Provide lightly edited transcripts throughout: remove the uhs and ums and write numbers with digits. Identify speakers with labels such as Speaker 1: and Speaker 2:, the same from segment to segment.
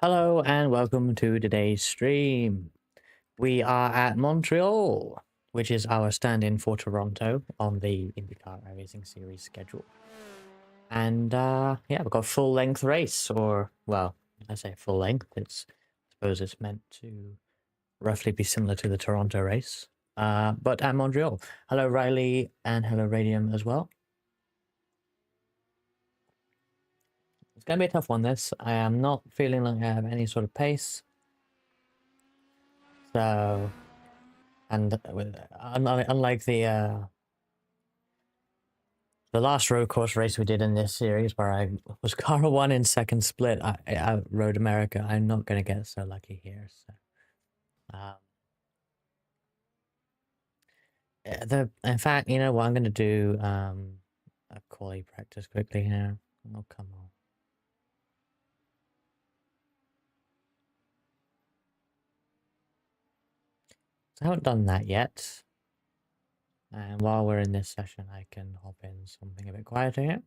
Speaker 1: Hello and welcome to today's stream. We are at Montreal, which is our stand-in for Toronto on the IndyCar iRacing Series schedule. And yeah, we've got a full-length race, or, well, I say full length, I suppose it's meant to roughly be similar to the Toronto race, but at Montreal. Hello Riley, and hello Radium as well. It's going to be a tough one, this. I am not feeling like I have any sort of pace. So, and unlike the last road course race we did in this series, where I was car one in second split at Road America, I'm not going to get so lucky here. So, in fact, you know what, I'm going to do a quali practice quickly here. Oh, come on. So I haven't done that yet. And while we're in this session, I can hop in something a bit quieter here.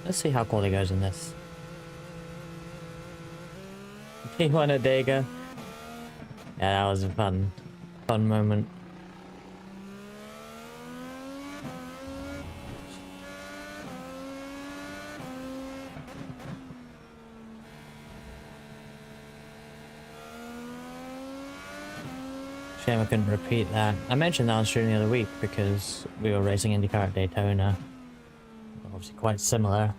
Speaker 1: Let's see how quali goes in this. P1 at Dega. Yeah, that was a fun moment. Shame I couldn't repeat that. I mentioned that on stream the other week because we were racing IndyCar at Daytona. Obviously quite similar.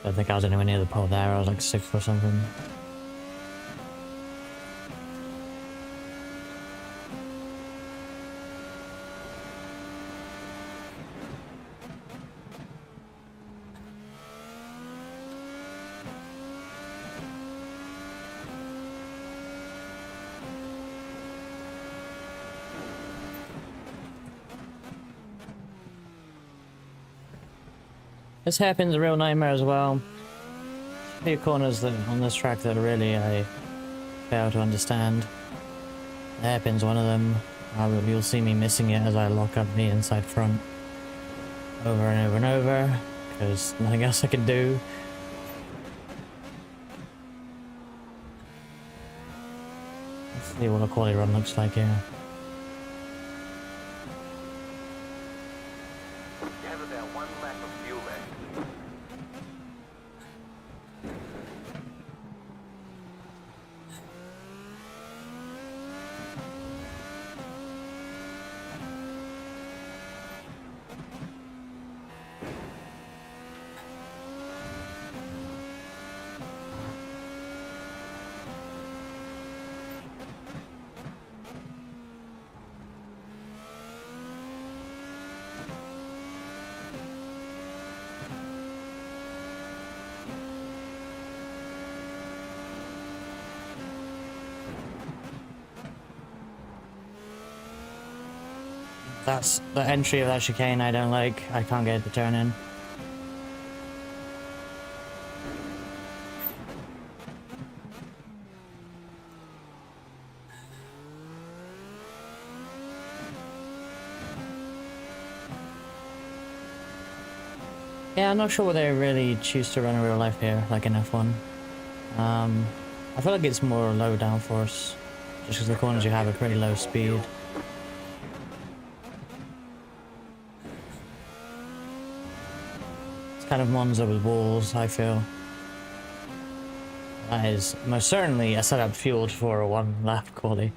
Speaker 1: I don't think I was anywhere near the pole there, I was like 6th or something. This hairpin's a real nightmare as well. A few corners that on this track that really I fail to understand. The hairpin's one of them. You'll see me missing it as I lock up the inside front over and over and over, because nothing else I can do. Let's see what a quality run looks like here. That's the entry of that chicane I don't like. I can't get it to turn in. Yeah, I'm not sure what they really choose to run in real life here, like in F1. I feel like it's more low downforce, just because the corners you have are pretty low speed. It's kind of Monza with walls, I feel. That is most certainly a setup fueled for a one-lap quali.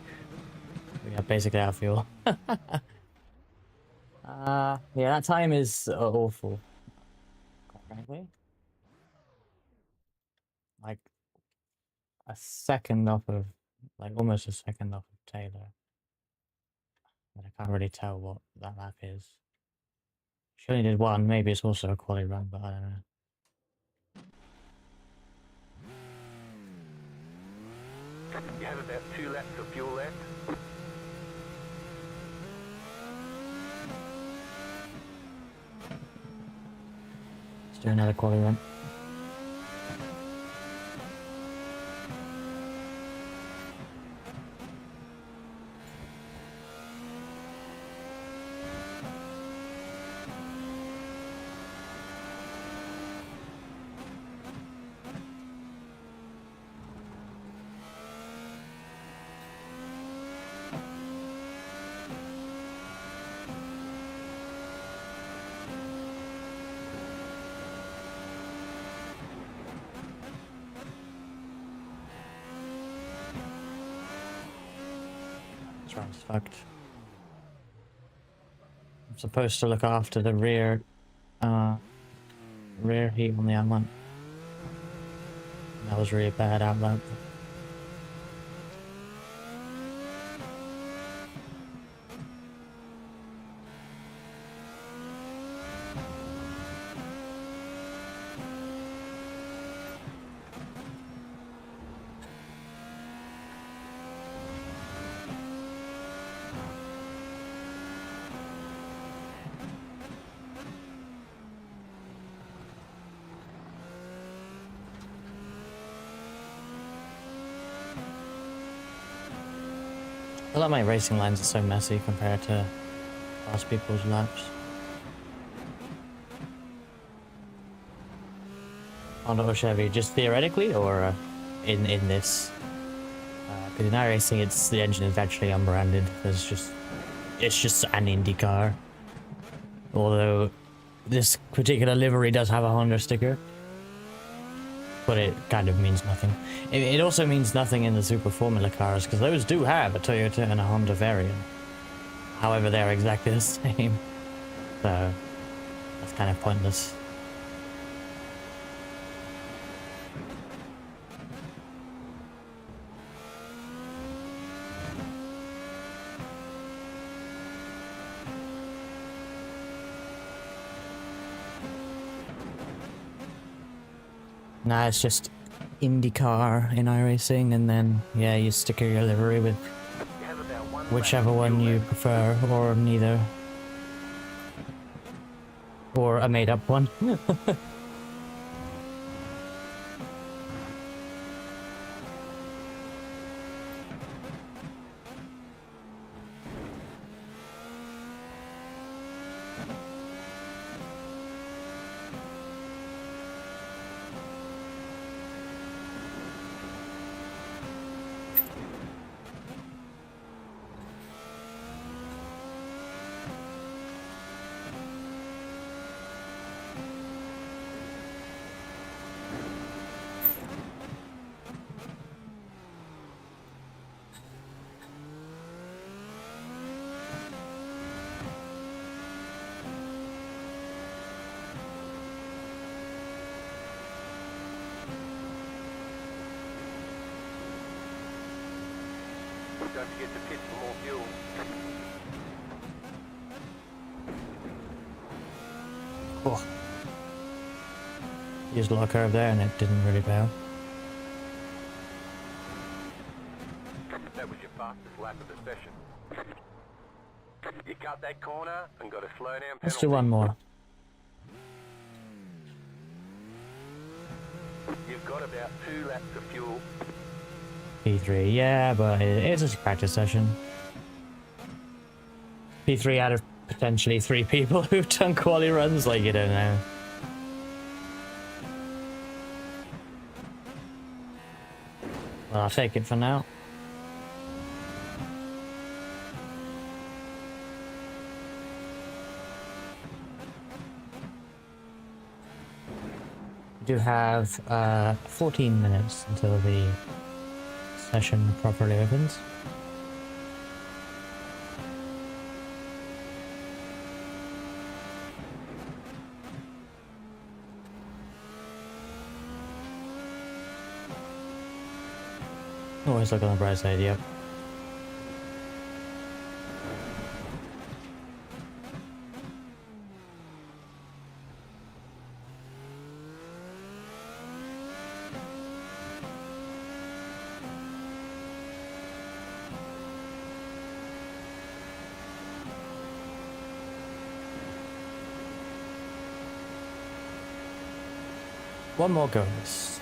Speaker 1: We have basically our fuel. Yeah, that time is awful. Quite frankly. Like a second off of, like almost a second off of Taylor. But I can't really tell what that lap is. She only did one, maybe it's also a quali run, but I don't know.
Speaker 2: You have about 2 laps of fuel left.
Speaker 1: Let's do another quali run. Drive's fucked. I'm supposed to look after the rear heat on the outlet. That was really bad outlet. I feel like my racing lines are so messy compared to past people's laps. Honda or Chevy, just theoretically, or in this? Because in iRacing, the engine is actually unbranded. It's just an IndyCar. Although this particular livery does have a Honda sticker, but it kind of means nothing. It also means nothing in the Super Formula cars, because those do have a Toyota and a Honda variant. However, they're exactly the same. So, that's kind of pointless. Nah, it's just IndyCar in iRacing, and then, yeah, you sticker your livery with whichever one you prefer, or neither. Or a made-up one.
Speaker 2: Don't forget to pit for more fuel.
Speaker 1: Oh. Used a lot of curve there and it didn't really bow.
Speaker 2: That was your fastest lap of the session. You cut that corner and got a slow down penalty.
Speaker 1: Let's do one more.
Speaker 2: You've got about 2 laps of fuel.
Speaker 1: P3, yeah, but it's just a practice session. P3 out of potentially 3 people who've done quali runs, like, you don't know. Well, I'll take it for now. We do have 14 minutes until the session properly opens. Always look on the bright side, yep. One more goes.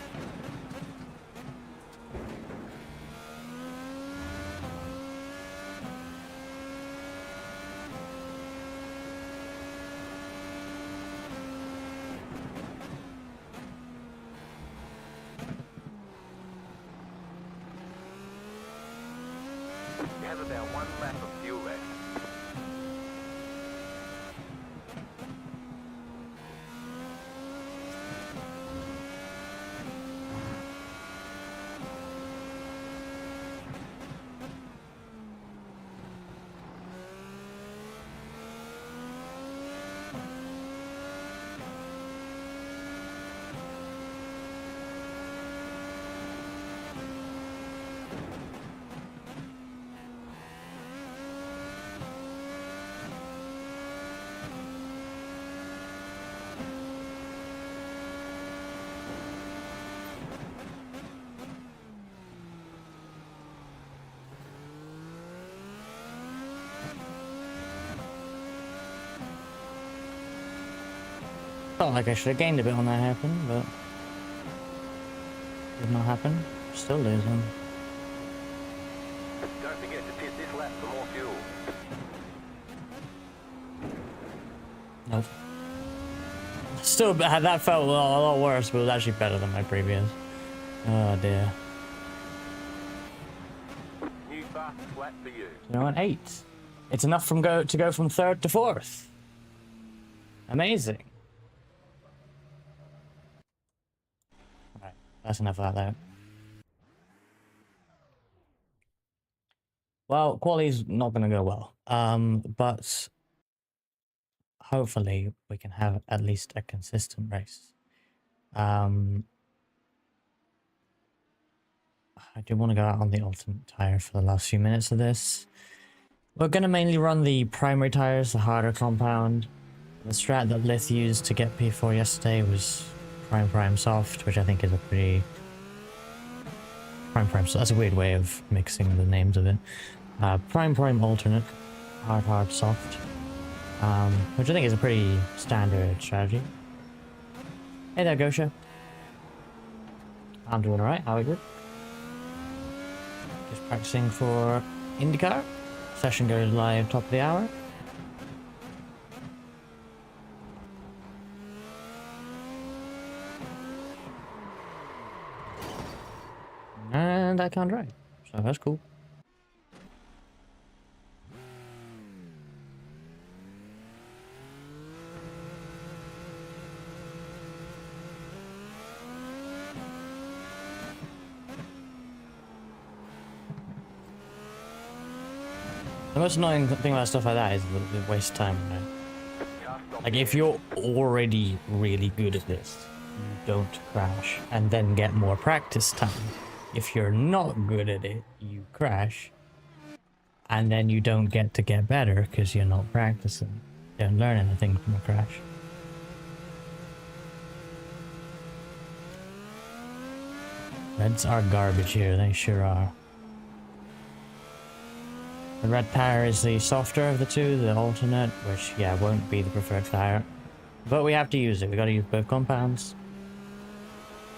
Speaker 2: You have about 1 lap of fuel left.
Speaker 1: Felt like I should have gained a bit on that hairpin, but did not happen. Still losing.
Speaker 2: Don't forget to pit this lap for more fuel.
Speaker 1: Nope. Still, that felt a lot worse, but it was actually better than my previous. Oh dear.
Speaker 2: New fastest lap for you.
Speaker 1: You know, an 8. It's enough to go from 3rd to 4th. Amazing. Right, that's enough of that though. Well, quali's not going to go well. But hopefully we can have at least a consistent race. I do want to go out on the alternate tire for the last few minutes of this. We're going to mainly run the primary tires, the harder compound. The strat that Lith used to get P4 yesterday was prime soft, which I think is a pretty... Prime, so that's a weird way of mixing the names of it. Prime alternate, hard soft, which I think is a pretty standard strategy. Hey there, Gosha. I'm doing alright, how are you? Just practicing for IndyCar. Session goes live top of the hour. And I can't drive, so that's cool. The most annoying thing about stuff like that is the waste of time, right? Like, if you're already really good at this, you don't crash and then get more practice time. If you're not good at it, you crash and then you don't get to get better because you're not practicing. You don't learn anything from a crash. Reds are garbage here, they sure are. The red tire is the softer of the two, the alternate, which, yeah, won't be the preferred tire. But we have to use it, we gotta use both compounds.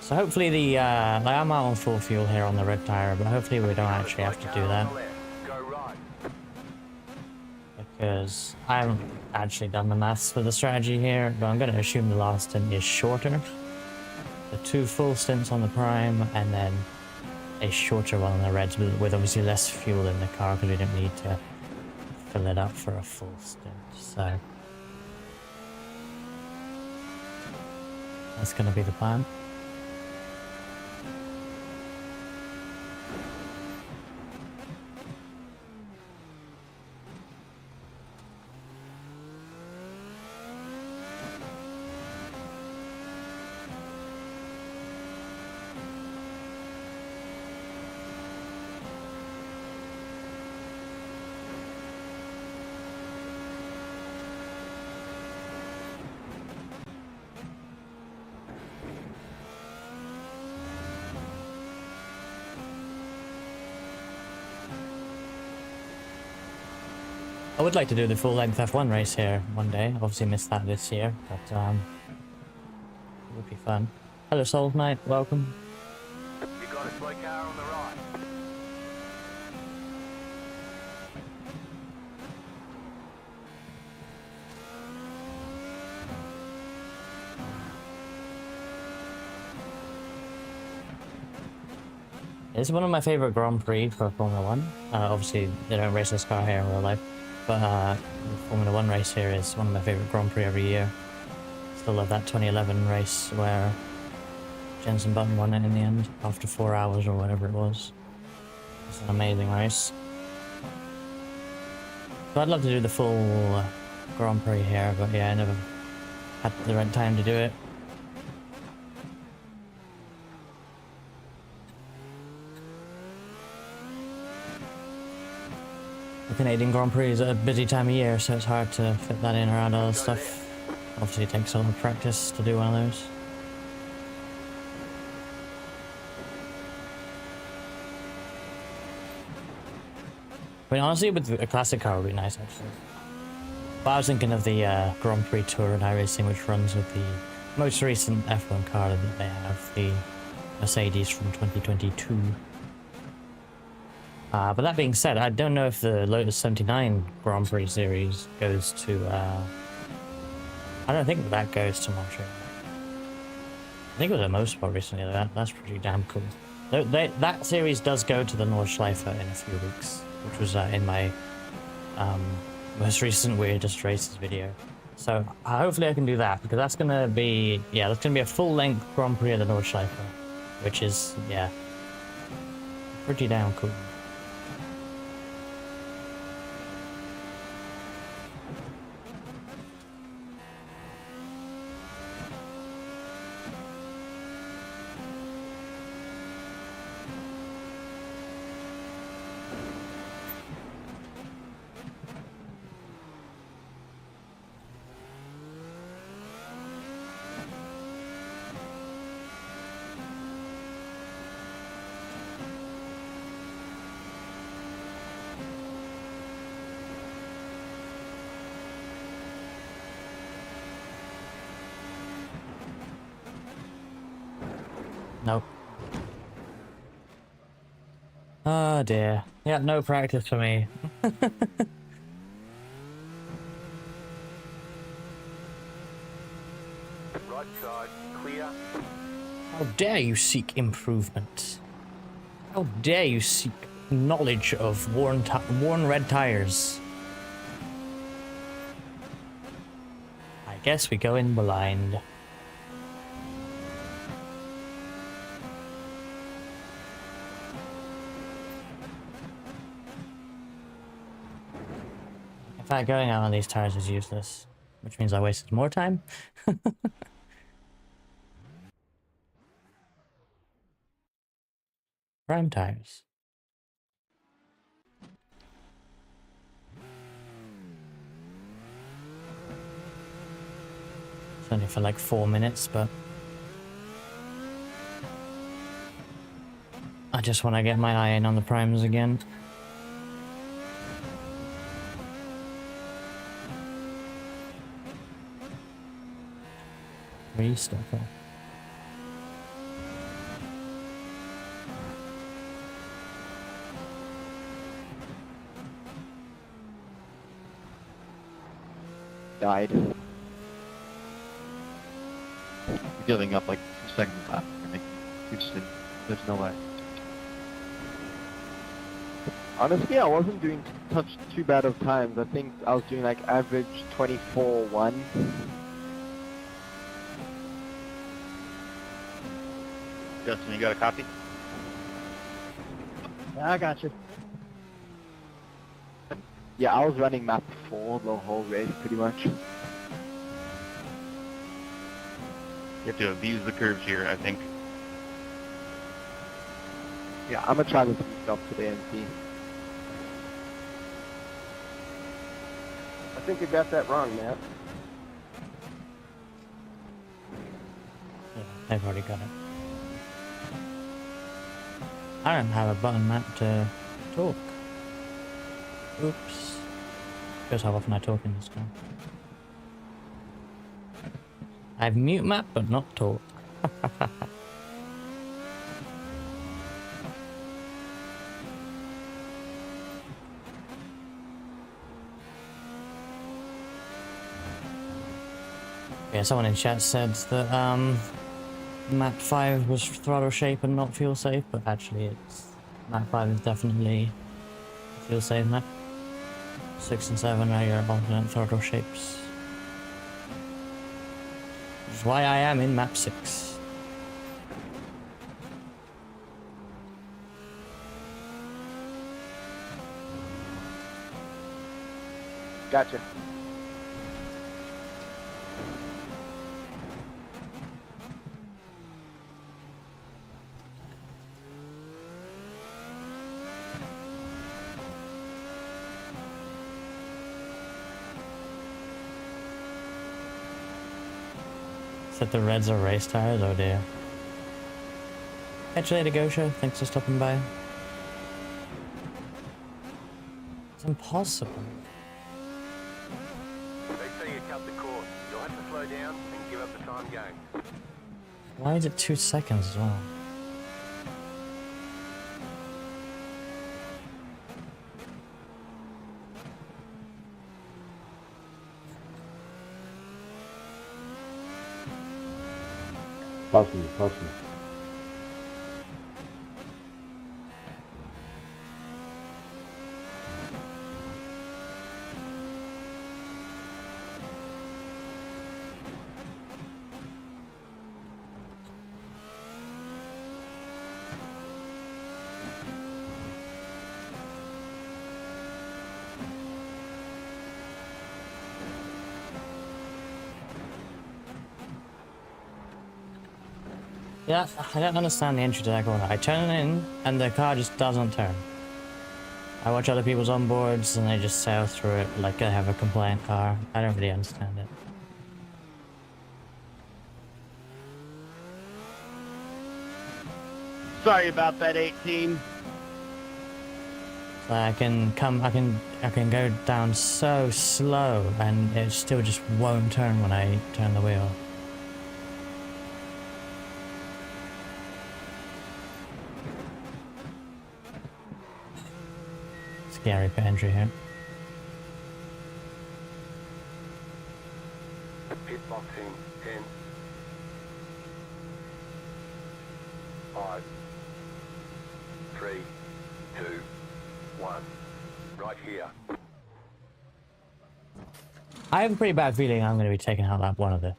Speaker 1: So hopefully the, like I'm out on full fuel here on the red tire, but hopefully we don't actually have to do that. Because I haven't actually done the maths for the strategy here, but I'm gonna assume the last stint is shorter. The 2 full stints on the prime, and then a shorter one on the reds with obviously less fuel in the car because we didn't need to fill it up for a full stint. So that's going to be the plan. I would like to do the full-length F1 race here one day. Obviously missed that this year, but it would be fun. Hello, Soul Knight. Welcome.
Speaker 2: You got a slow car on the right.
Speaker 1: It's one of my favorite Grand Prix for Formula 1. Obviously, they don't race this car here in real life, but the Formula 1 race here is one of my favorite Grand Prix every year. Still love that 2011 race where Jensen Button won it in the end after 4 hours or whatever it was. It's an amazing race. So I'd love to do the full Grand Prix here, but yeah, I never had the right time to do it. The Canadian Grand Prix is a busy time of year, so it's hard to fit that in around other stuff. Obviously it takes a lot of practice to do one of those. I mean, honestly, with a classic car would be nice, actually. But I was thinking of the Grand Prix Tour and iRacing, which runs with the most recent F1 car that they have, the Mercedes from 2022. But that being said, I don't know if the Lotus 79 Grand Prix series goes to, I don't think that goes to Montreal. I think it was a motorsport recently, that's pretty damn cool. That series does go to the Nordschleife in a few weeks, which was in my most recent Weirdest Races video. So hopefully I can do that, because that's gonna be, yeah, that's gonna be a full-length Grand Prix of the Nordschleife, which is, yeah, pretty damn cool. Nope. Oh dear. Yeah, no practice for me.
Speaker 2: Right side, clear.
Speaker 1: How dare you seek improvement? How dare you seek knowledge of worn red tires? I guess we go in blind. In fact, going out on these tires is useless, which means I wasted more time. Prime tires. It's only for like 4 minutes, but I just want to get my eye in on the primes again. Restopper.
Speaker 3: Died.
Speaker 4: Giving up like 2 seconds after making Houston. There's no way.
Speaker 3: Honestly, I wasn't doing too bad of times. I think I was doing like average 24-1.
Speaker 4: Justin, you got a copy?
Speaker 3: Yeah, I got you. Yeah, I was running map 4 the whole race pretty much.
Speaker 4: You have to abuse the curves here, I think.
Speaker 3: Yeah, I'm gonna try this new stuff today and see.
Speaker 5: I think you got that wrong, Matt.
Speaker 1: Yeah, they've already got it. I don't have a button map to talk. Oops. Shows how often I talk in this game. I have mute map, but not talk. Yeah, someone in chat said that map 5 was throttle shape and not fuel safe, but actually it's map 5 is definitely a fuel safe map. 6 and 7 are your alternate throttle shapes. Which is why I am in map 6.
Speaker 5: Gotcha.
Speaker 1: Said the reds are race tires, oh dear. Catch you later, Gosha. Thanks for stopping by. It's impossible.
Speaker 2: They say you cut the course. You'll have to slow down and give up the time game.
Speaker 1: Why is it 2 seconds as well?
Speaker 6: Pass me, pass me.
Speaker 1: Yeah, I don't understand the entry to that corner. I turn in, and the car just doesn't turn. I watch other people's onboards, and they just sail through it like they have a compliant car. I don't really understand it.
Speaker 3: Sorry about that, 18.
Speaker 1: So I can go down so slow, and it still just won't turn when I turn the wheel. Scary for entry here.
Speaker 2: Pit box in 10, 5, 3, 2, 1. Right here.
Speaker 1: I have a pretty bad feeling I'm going to be taking out lap 1 of this.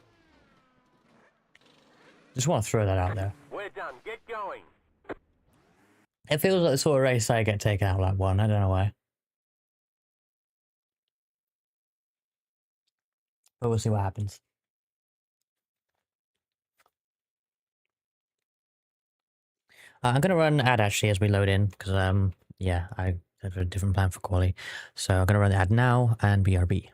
Speaker 1: Just want to throw that out there.
Speaker 2: We're done. Get going.
Speaker 1: It feels like the sort of race I get taken out lap 1. I don't know why. But we'll see what happens. I'm going to run ad actually as we load in, because, yeah, I have a different plan for quali. So I'm going to run the ad now and BRB.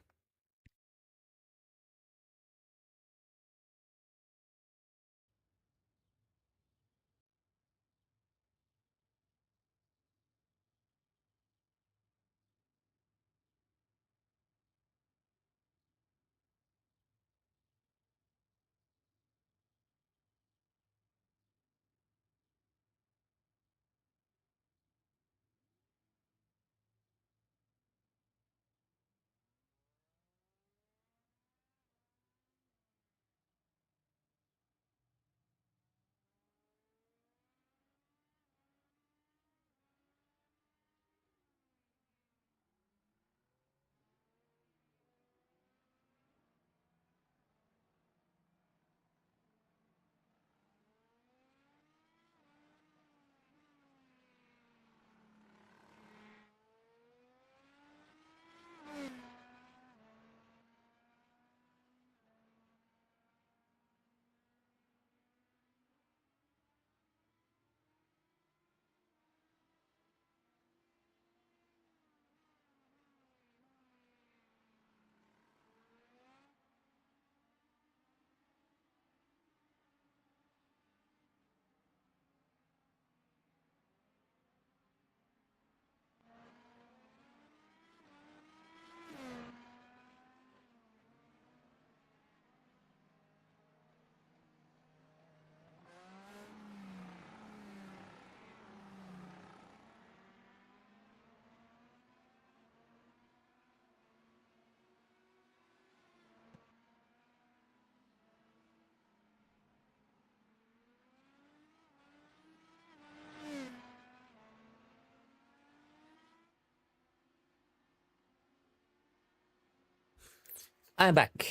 Speaker 1: I'm back.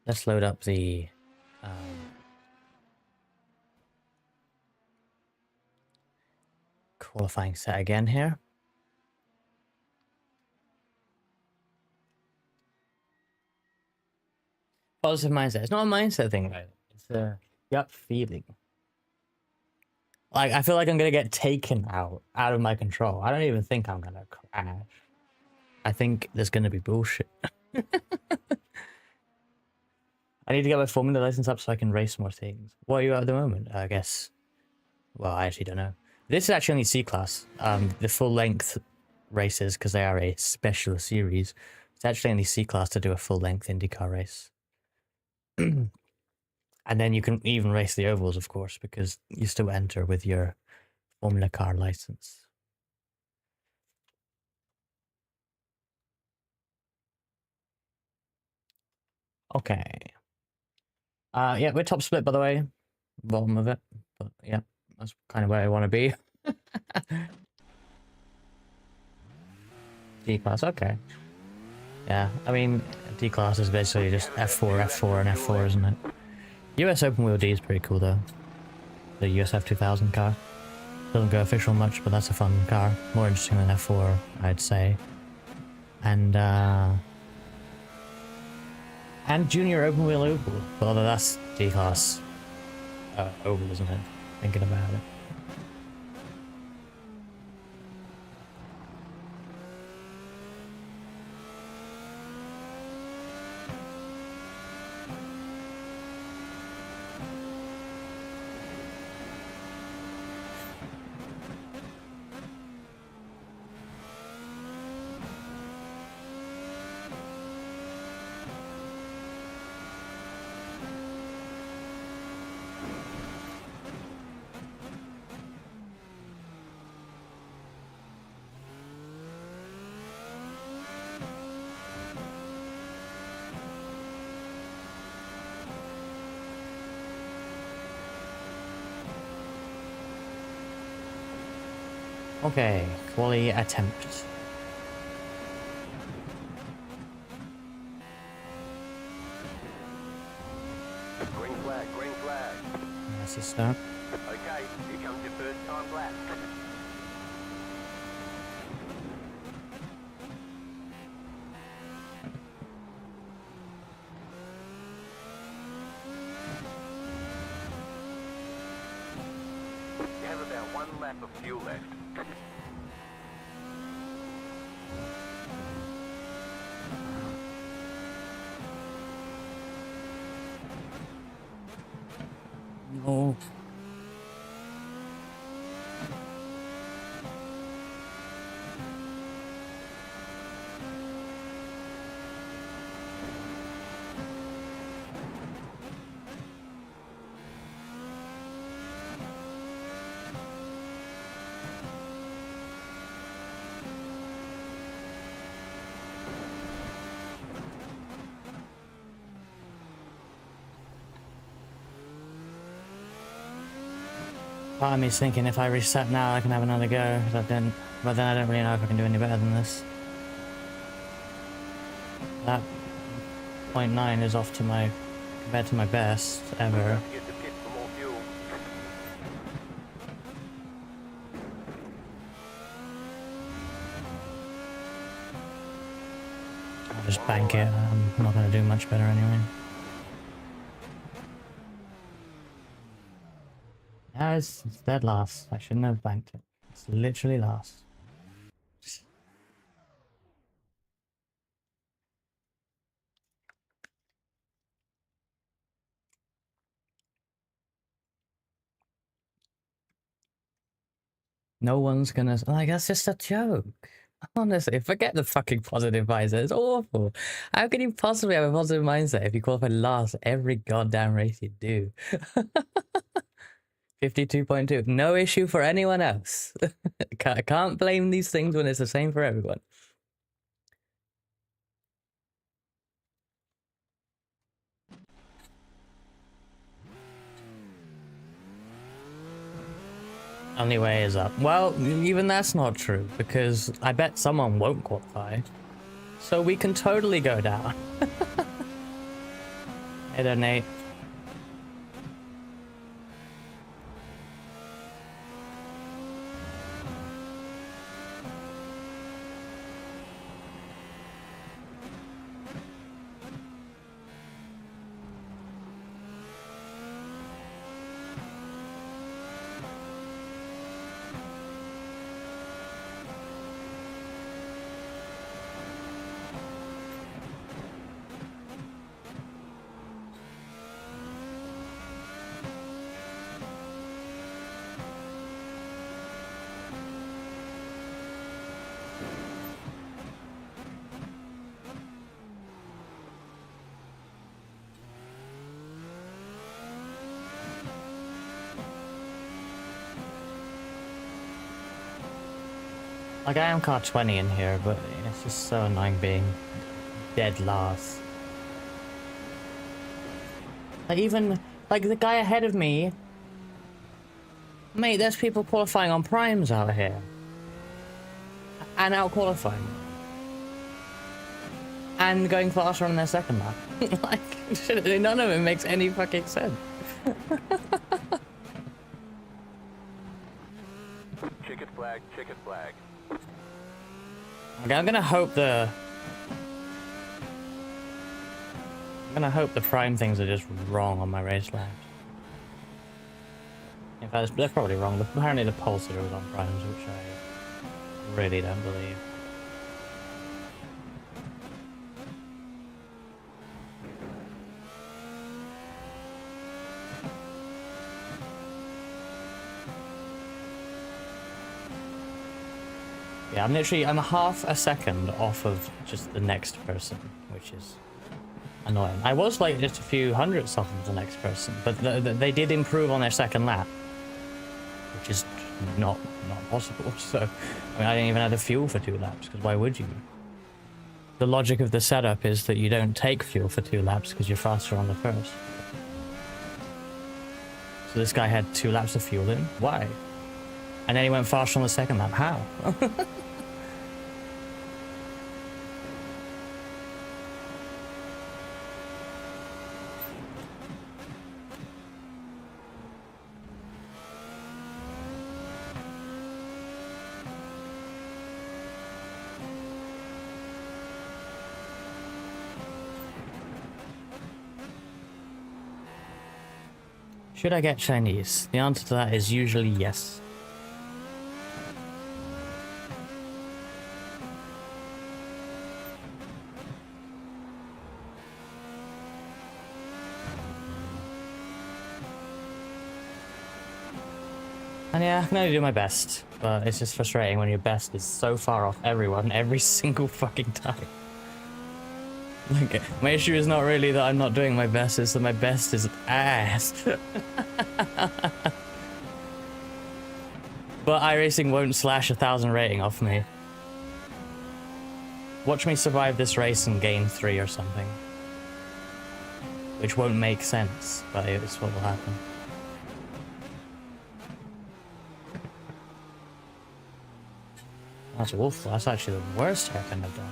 Speaker 1: Let's load up the qualifying set again here. Positive mindset. It's not a mindset thing, right? It's a gut feeling. Like, I feel like I'm gonna get taken out of my control. I don't even think I'm gonna crash. I think there's gonna be bullshit. I need to get my Formula license up so I can race more things. What are you at the moment? I guess. Well, I actually don't know. This is actually only C-Class. The full-length races, because they are a special series, it's actually only C-Class to do a full-length IndyCar race. And then you can even race the ovals, of course, because you still enter with your Formula Car license. Okay. Yeah, we're top split, by the way. Bottom of it. But yeah, that's kind of where I want to be. D-Class, okay. Yeah, I mean, D-Class is basically just F4, F4, and F4, isn't it? US Open Wheel D is pretty cool, though. The USF 2000 car. Doesn't go official much, but that's a fun car. More interesting than F4, I'd say. And Junior Open Wheel Oval. Although that's D-Class Oval, isn't it? Thinking about it. Okay, quali attempt.
Speaker 2: Green flag, green flag.
Speaker 1: That's a start.
Speaker 2: Okay, here comes your first time lap. You have about 1 lap of fuel left.
Speaker 1: No. Part of me's thinking if I reset now I can have another go, but then I don't really know if I can do any better than this. That 0.9 is off to my, compared to my best ever.
Speaker 2: Get the pit for more fuel.
Speaker 1: I'll just bank it, I'm not going to do much better anyway. No, it's dead last. I shouldn't have banked it. It's literally last. No one's gonna, like, that's just a joke. Honestly, forget the fucking positive mindset. It's awful. How can you possibly have a positive mindset if you qualify last every goddamn race you do? 52.2. No issue for anyone else. I can't blame these things when it's the same for everyone. Only way is up. Well, even that's not true, because I bet someone won't qualify. So we can totally go down. Hey there, Nate. Like, I am car 20 in here, but it's just so annoying being dead last. Like, even, like, the guy ahead of me... Mate, there's people qualifying on primes out here. And out-qualifying. And going faster on their second lap. Like, none of it makes any fucking sense.
Speaker 2: Checkered flag, checkered flag.
Speaker 1: Okay, I'm gonna hope the prime things are just wrong on my race laps. In fact, they're probably wrong. Apparently the pole sitter was on primes, which I really don't believe. Yeah, I'm half a second off of just the next person, which is annoying. I was like just a few hundredths off of the next person, but they did improve on their second lap, which is not possible. So, I mean, I didn't even have the fuel for 2 laps, because why would you? The logic of the setup is that you don't take fuel for 2 laps because you're faster on the first. So this guy had 2 laps of fuel in. Why? And then he went faster on the second lap. How? Should I get Chinese? The answer to that is usually yes. And yeah, I can only do my best, but it's just frustrating when your best is so far off everyone every single fucking time. Like, my issue is not really that I'm not doing my best, it's that my best is ass. But iRacing won't slash 1,000 rating off me. Watch me survive this race and gain 3 or something. Which won't make sense, but it's what will happen. That's awful. That's actually the worst hairpin I've done.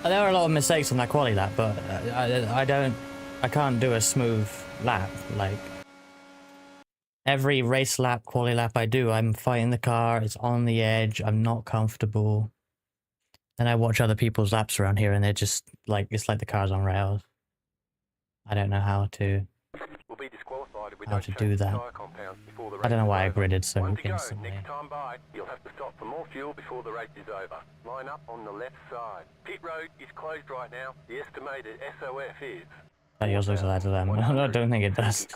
Speaker 1: There were a lot of mistakes on that quali lap, but I can't do a smooth lap. Like, every race lap, quali lap I do, I'm fighting the car, it's on the edge, I'm not comfortable. Then I watch other people's laps around here and they're just like, it's like the car's on rails. I don't know how to do that. I don't know why I gridded so instantly.
Speaker 2: Next time by, you'll have to stop for more fuel before the race is over. Line up on the left side. Pit road is closed right now. The estimated SOF is...
Speaker 1: That yours looks like that to them. I don't think it does.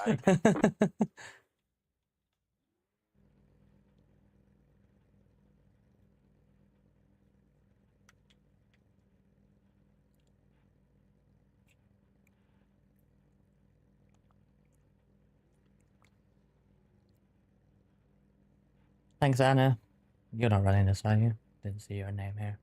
Speaker 1: Thanks, Anna. You're not running this, are you? Didn't see your name here.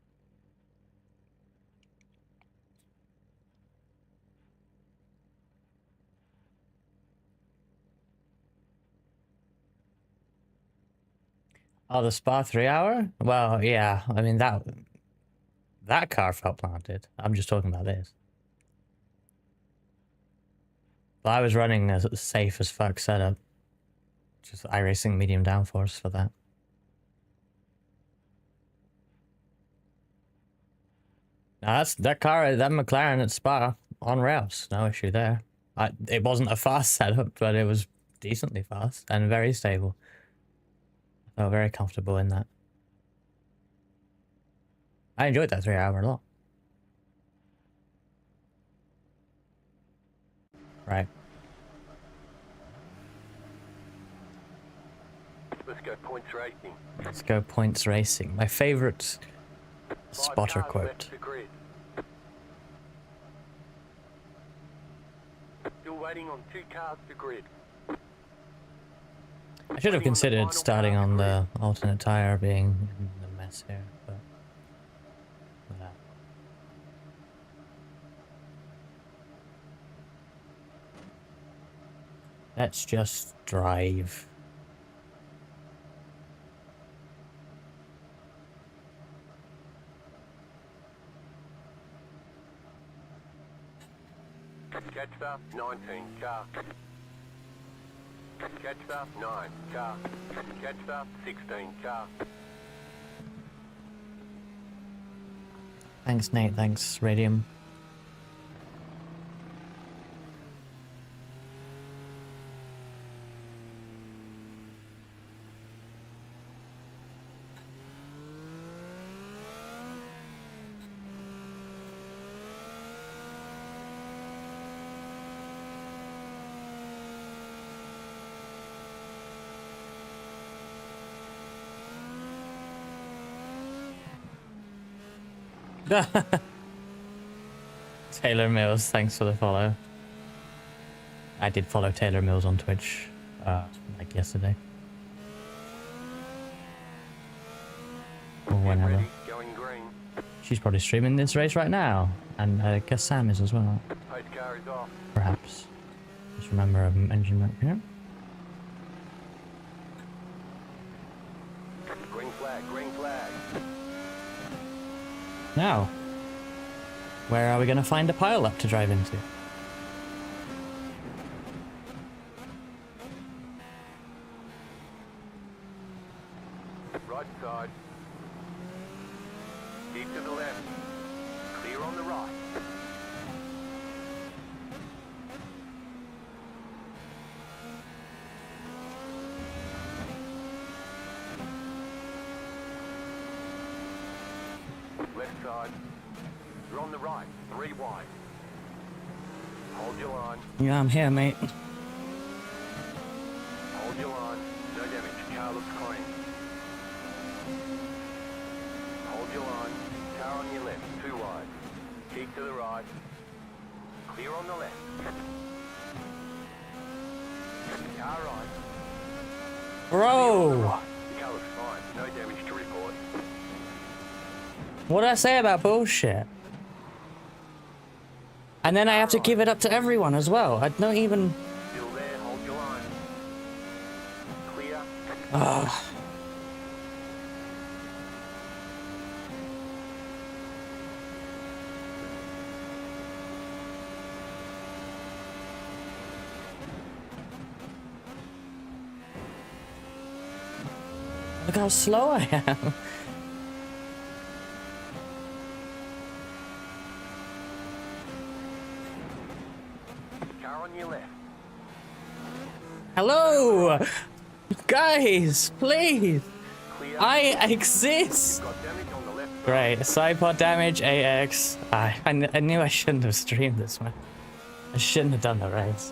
Speaker 1: Oh, the Spa 3 hour? Well, yeah. I mean, that car felt planted. I'm just talking about this. But I was running a safe as fuck setup. Just iRacing medium downforce for that. Now that car, that McLaren at Spa, on rails, no issue there. It wasn't a fast setup, but it was decently fast and very stable. I felt very comfortable in that. I enjoyed that 3 hour a lot. Right.
Speaker 2: Let's go points racing.
Speaker 1: Let's go points racing. My favorite spotter quote.
Speaker 2: Fuel waiting on 2 cars to grid.
Speaker 1: I should have considered starting on the alternate tire being in the mess here, but whatever. Let's just drive.
Speaker 2: Catcher, 19 car. Catcher, 9 car. Catcher, 16 car.
Speaker 1: Thanks, Nate. Thanks, Radium. Taylor Mills, thanks for the follow. I did follow Taylor Mills on Twitch, like yesterday. Or whenever.
Speaker 2: Ready, going green.
Speaker 1: She's probably streaming this race right now, and I guess Sam is as well.
Speaker 2: Pace car is off.
Speaker 1: Perhaps. Just remember I've mentioned that here.
Speaker 2: Green flag, green flag.
Speaker 1: Now, where are we going to find a pile-up to drive into?
Speaker 2: Right side. Keep to the left. Clear on the right. Left side. You're on the right. 3 wide. Hold your line.
Speaker 1: Yeah, I'm here, mate.
Speaker 2: Hold your line. No damage. Car looks clean. Hold your line. Car on your left. 2 wide. Keep to the right. Clear on the left. Car right.
Speaker 1: Bro!
Speaker 2: Car looks fine. No damage to report.
Speaker 1: What did I say about bullshit? And then I have to give it up to everyone as well. I don't even...
Speaker 2: Still there. Hold your line. Clear.
Speaker 1: Ugh. Look how slow I am.
Speaker 2: Car on your left.
Speaker 1: Hello! Guys, please!
Speaker 2: Clear.
Speaker 1: I exist!
Speaker 2: Got damage on the left.
Speaker 1: Great, side pod damage, AX. I knew I shouldn't have streamed this, man. I shouldn't have done the race.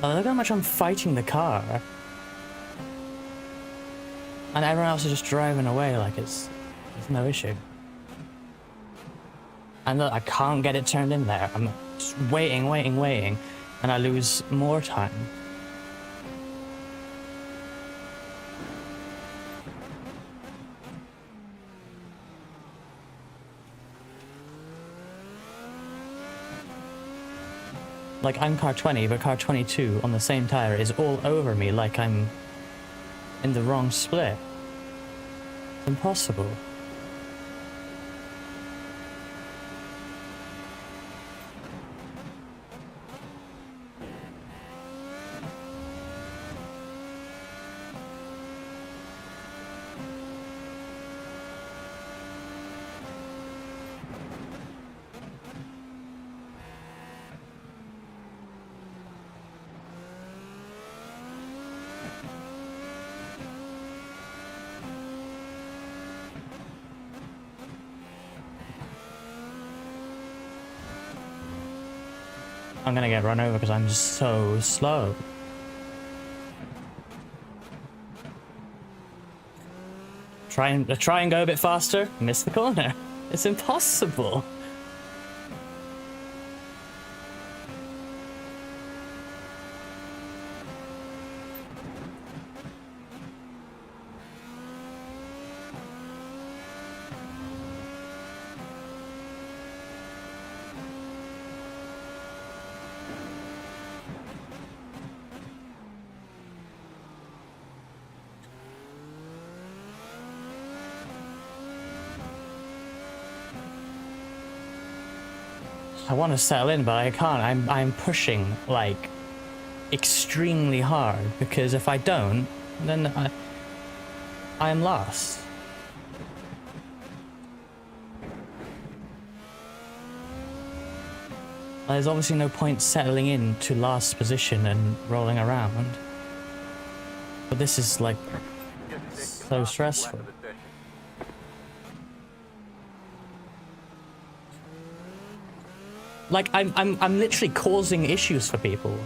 Speaker 1: Oh, look how much I'm fighting the car. And everyone else is just driving away like it's no issue. And look, I can't get it turned in there. I'm just waiting, and I lose more time. Like, I'm car 20, but car 22 on the same tire is all over me like I'm in the wrong split. It's impossible. I'm gonna get run over because I'm so slow. Try and go a bit faster. Miss the corner. It's impossible. I want to settle in, but I can't. I'm pushing like extremely hard because if I don't, then I'm lost. There's obviously no point settling in to last position and rolling around. But this is like so stressful. Like I'm literally causing issues for people.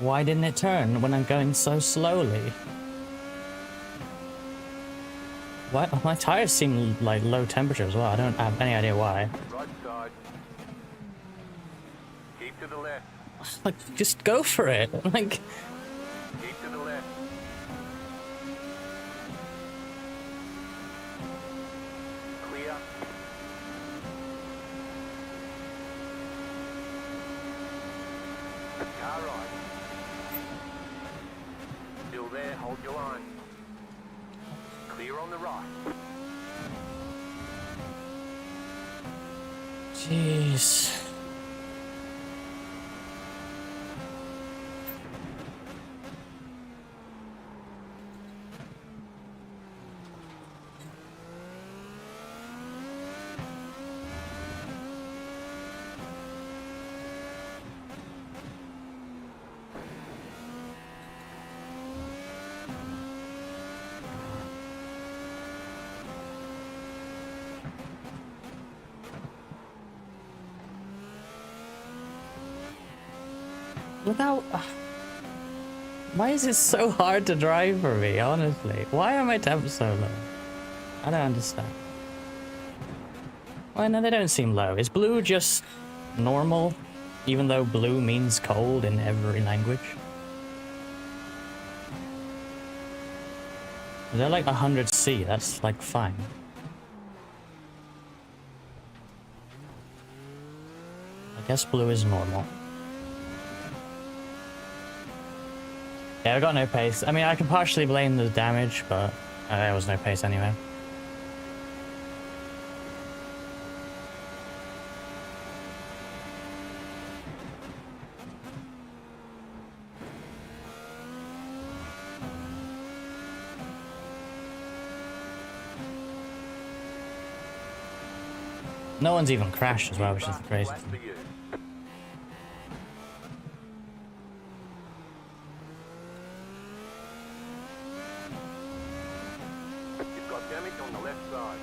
Speaker 1: Why didn't it turn when I'm going so slowly? Why? My tires seem like low temperature as well. I don't have any idea why.
Speaker 2: Right side. Keep to the left.
Speaker 1: Like, just go for it. Like,
Speaker 2: Keep to the left. Clear. Car right. Still there, hold your line. Clear on the right.
Speaker 1: jeez. Without... Why is it so hard to drive for me, honestly? Why are my temps so low? I don't understand. Well, no, they don't seem low. Is blue just normal, even though blue means cold in every language? They're like 100C, that's like fine. I guess blue is normal. Yeah, I got no pace. I mean, I can partially blame the damage, but there was no pace anyway. No one's even crashed as well, which is the crazy
Speaker 2: Left for
Speaker 1: thing.
Speaker 2: you. You've got damage on the left side.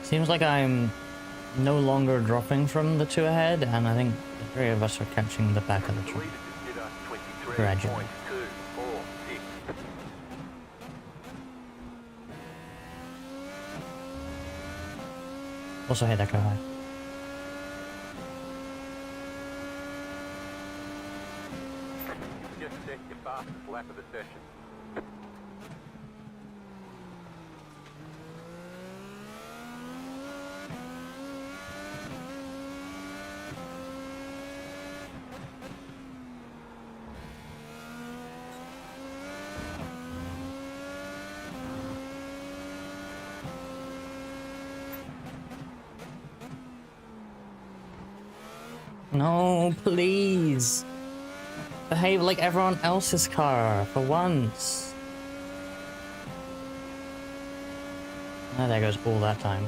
Speaker 1: Seems like I'm no longer dropping from the two ahead, and I think the three of us are catching the back of the
Speaker 2: The
Speaker 1: truck.
Speaker 2: leader consider 23.
Speaker 1: Gradually.
Speaker 2: 2.246.
Speaker 1: Also hit that go high.
Speaker 2: Just set your fastest lap of the session.
Speaker 1: No, please. Behave like everyone else's car for once. Ah, there goes all that time.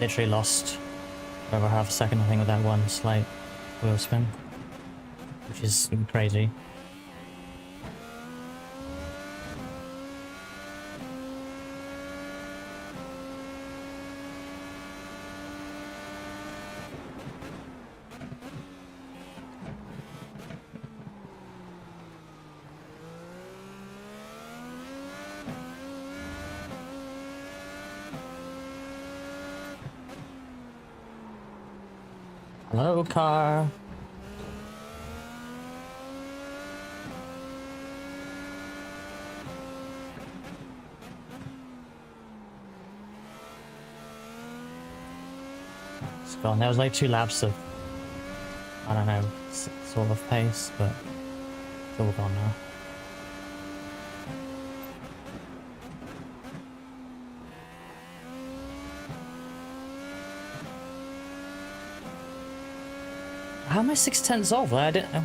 Speaker 1: Literally lost over half a second, I think, with that one slight wheel spin, which is crazy. Hello, car. It's gone. There was like 2 laps of, I don't know, sort of pace, but it's all gone now. How am I 6/10 off? I didn't. Oh.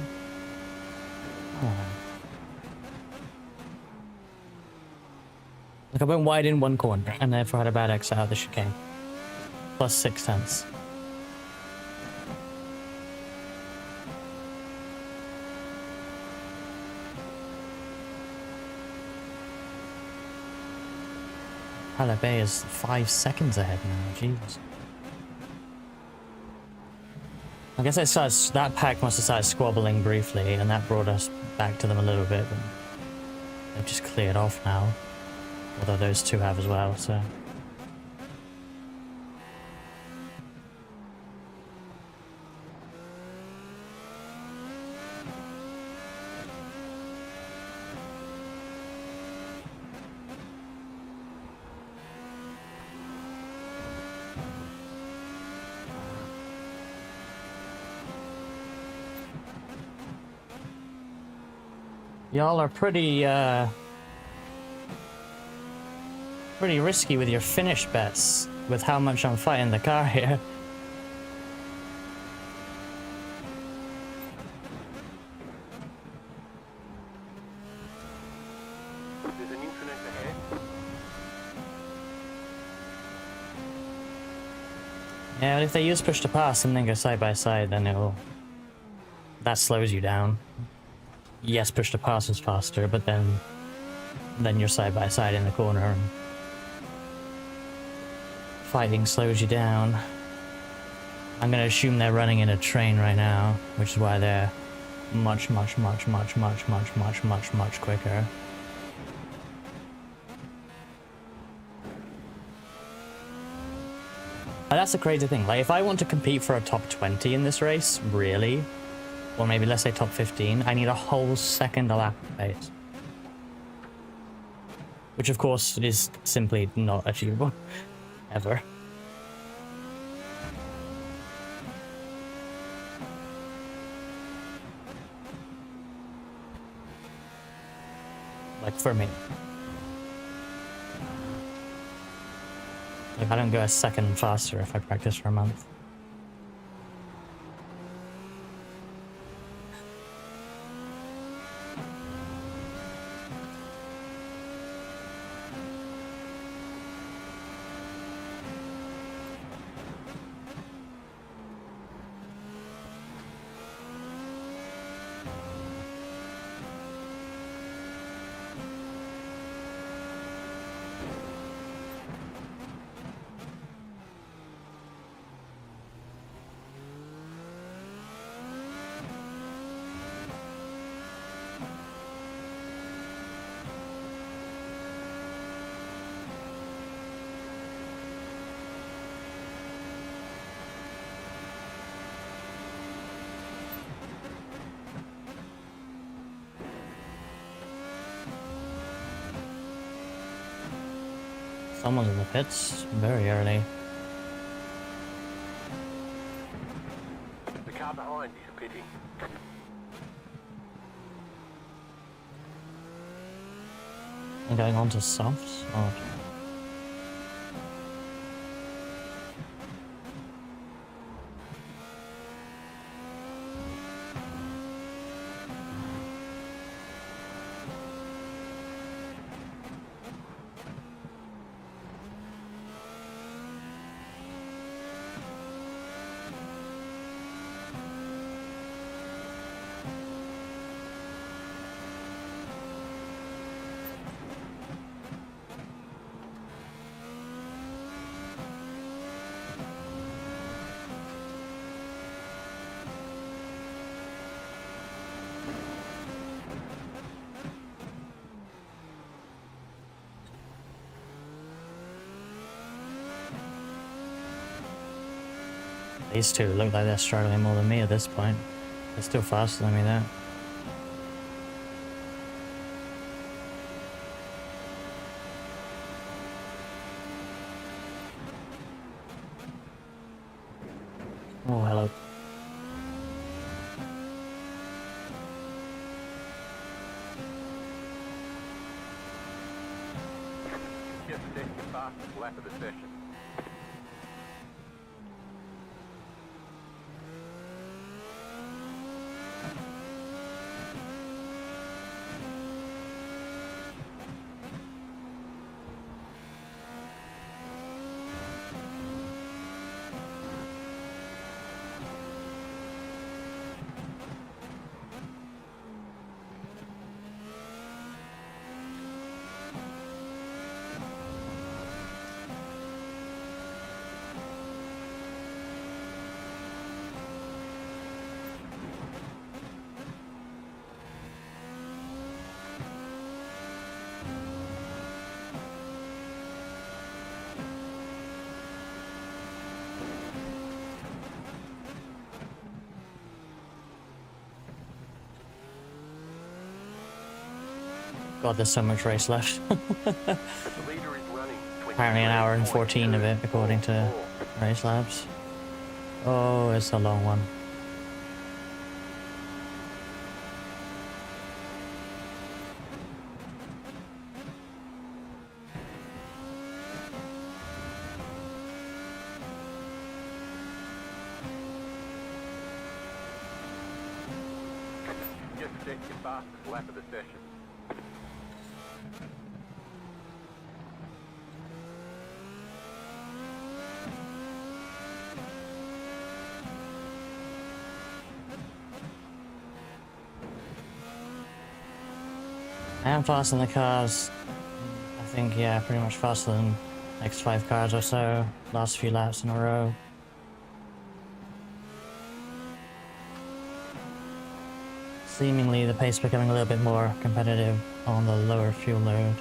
Speaker 1: Like I went wide in one corner and therefore had a bad exit out of the chicane. Plus 6/10. Halle Bay is 5 seconds ahead now. Jesus. I guess that pack must have started squabbling briefly, and that brought us back to them a little bit. But they've just cleared off now, although those 2 have as well. So y'all are pretty risky with your finish bets with how much I'm fighting the car here.
Speaker 2: There's an incident ahead.
Speaker 1: Yeah, but if they use push to pass and then go side by side, then that slows you down. Yes, push to pass is faster, but then you're side by side in the corner and fighting slows you down. I'm gonna assume they're running in a train right now, which is why they're much quicker. And that's the crazy thing. Like, if I want to compete for a top 20 in this race, really, or maybe let's say top 15, I need a whole second a lap of pace. Which of course is simply not achievable. Ever. Like for me. Like I don't go a second faster if I practice for a month. Someone's in the pits very early.
Speaker 2: The car behind is pitting.
Speaker 1: I'm going on to softs. Oh. These two look like they're struggling more than me at this point. They're still faster than me though. Oh, hello.
Speaker 2: Just set your fastest lap of the session.
Speaker 1: God, there's so much race left.
Speaker 2: The leader is running.
Speaker 1: Apparently an hour and 14 of it, according to Race Labs. Oh, it's a long one.
Speaker 2: Just set your fastest lap of the session.
Speaker 1: I am faster than the cars. I think, yeah, pretty much faster than next 5 cars or so. Last few laps in a row. Seemingly the pace becoming a little bit more competitive on the lower fuel load.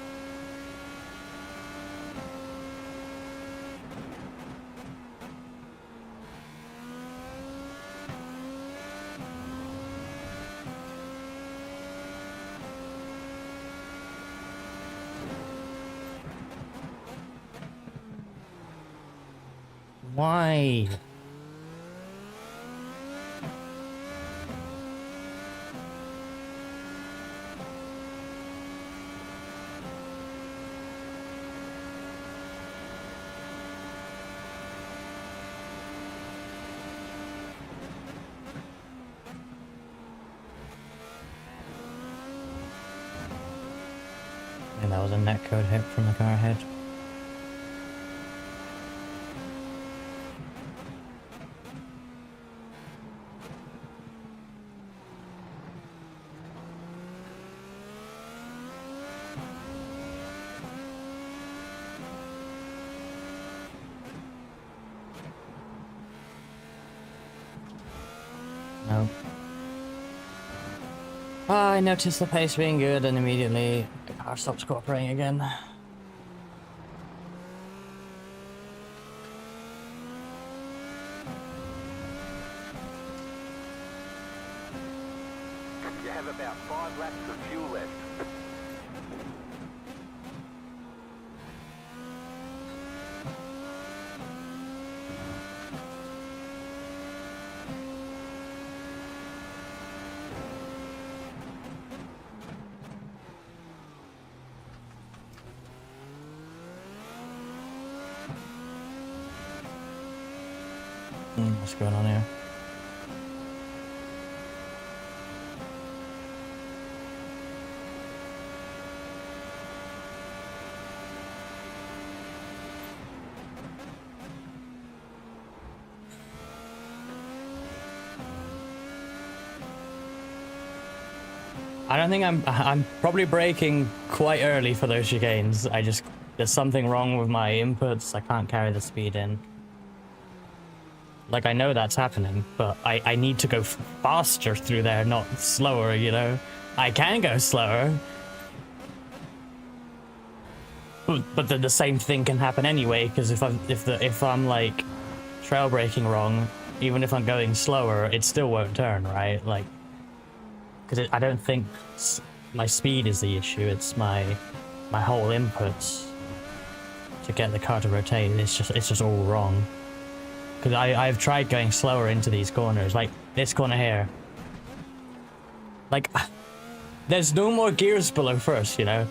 Speaker 1: Why? And that was a netcode hit from the car ahead. No. Oh, I noticed the pace being good and immediately the car stops cooperating again.
Speaker 2: You have about 5 laps of fuel left.
Speaker 1: What's going on here? I don't think I'm probably braking quite early for those chicanes. There's something wrong with my inputs. I can't carry the speed in. Like, I know that's happening, but I need to go faster through there, not slower, you know? I can go slower. But the same thing can happen anyway, because if I'm like trail braking wrong, even if I'm going slower, it still won't turn, right? Like, because I don't think my speed is the issue. It's my whole inputs to get the car to rotate. It's just all wrong. Because I've tried going slower into these corners, like this corner here. Like, there's no more gears below first, you know?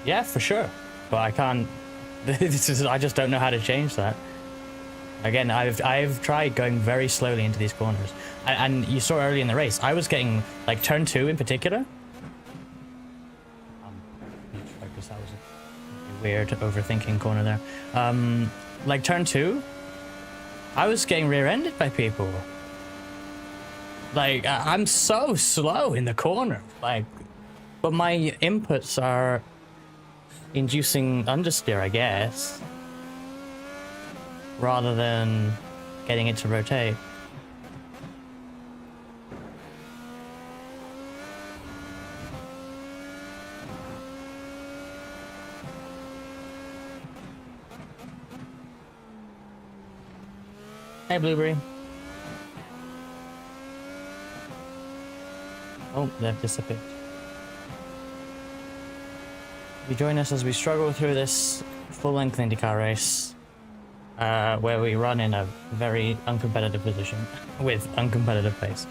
Speaker 1: Yeah, for sure. But I can't. I just don't know how to change that. Again, I've tried going very slowly into these corners, and you saw early in the race, I was getting like turn 2 in particular. Focus. That was a weird overthinking corner there. Like turn 2, I was getting rear-ended by people. Like I'm so slow in the corner, like, but my inputs are inducing understeer, I guess, rather than getting it to rotate. Hey, Blueberry. Oh, they've disappeared. You join us as we struggle through this full-length IndyCar race, where we run in a very uncompetitive position with uncompetitive pace.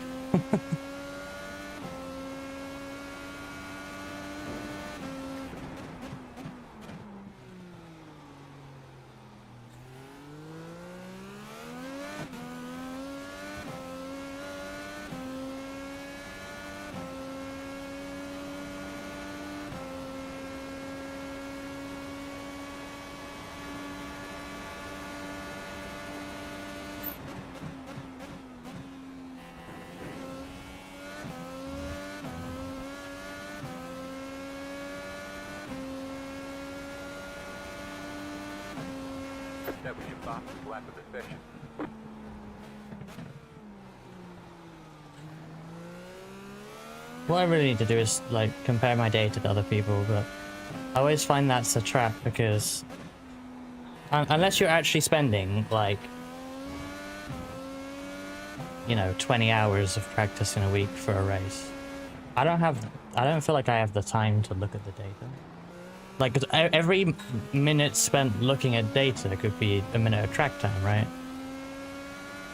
Speaker 2: That was your fastest lap of the session.
Speaker 1: What I really need to do is like compare my data to other people, but I always find that's a trap because unless you're actually spending like, you know, 20 hours of practice in a week for a race, I don't feel like I have the time to look at the data. Like, 'cause every minute spent looking at data could be a minute of track time, right?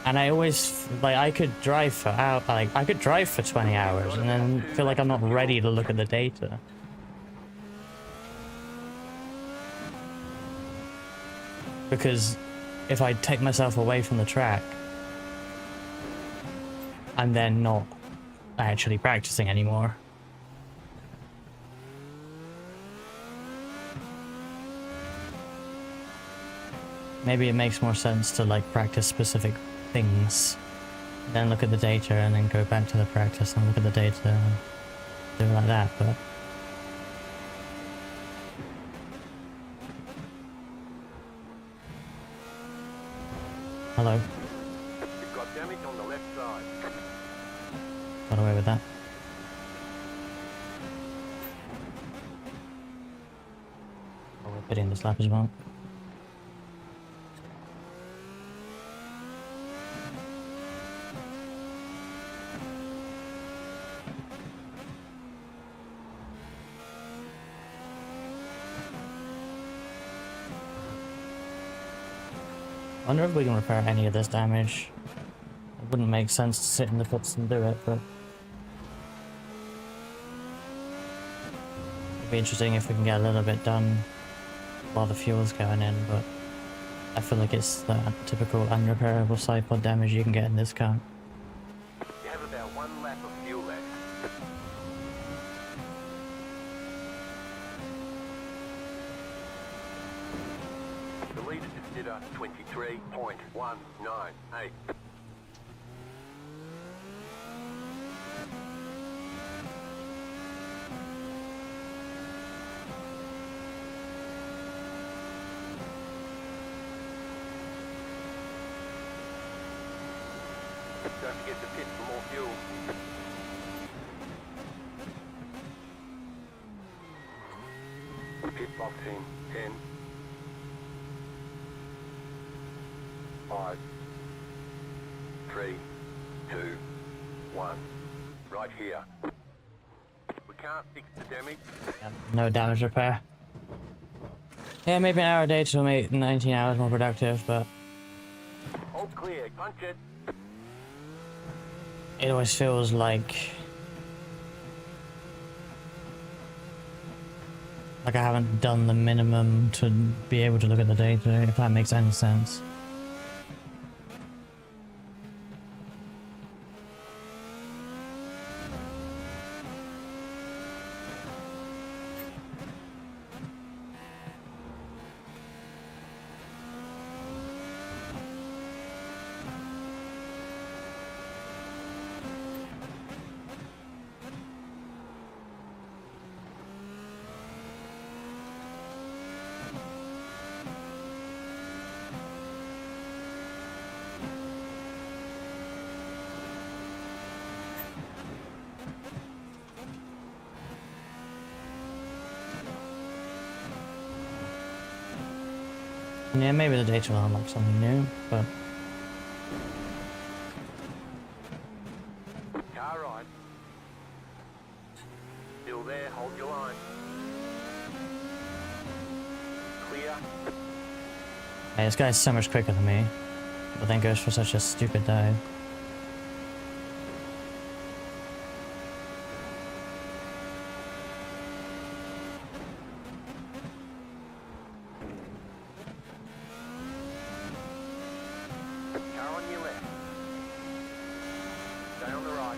Speaker 1: And I always, like, I could drive for 20 hours and then feel like I'm not ready to look at the data. Because if I take myself away from the track, I'm then not actually practicing anymore. Maybe it makes more sense to like practice specific things, then look at the data and then go back to the practice and look at the data and do it like that, but hello.
Speaker 2: You've got damage on the left side.
Speaker 1: Got away with that. Oh, we're pitting this lap as well. I wonder if we can repair any of this damage. It wouldn't make sense to sit in the pits and do it, but it'd be interesting if we can get a little bit done while the fuel's going in, but I feel like it's the typical unrepairable side pod damage you can get in this car.
Speaker 2: You have about 1 lap of fuel left. The leader just did a 23.198. Don't forget to pit for more fuel. Pit box in 10, 5, 3, 2, 1. Right here. We can't fix the damage.
Speaker 1: Yep, no damage repair. Yeah, maybe an hour a day to make 19 hours more productive, but
Speaker 2: All clear. Punch it.
Speaker 1: it always feels like I haven't done the minimum to be able to look at the data, if that makes any sense. Yeah, maybe the data will unlock something new, but
Speaker 2: Car right. Still there. Hold your line. Clear.
Speaker 1: hey, this guy's so much quicker than me, but then goes for such a stupid dive.
Speaker 2: Car on your left. Stay on the right.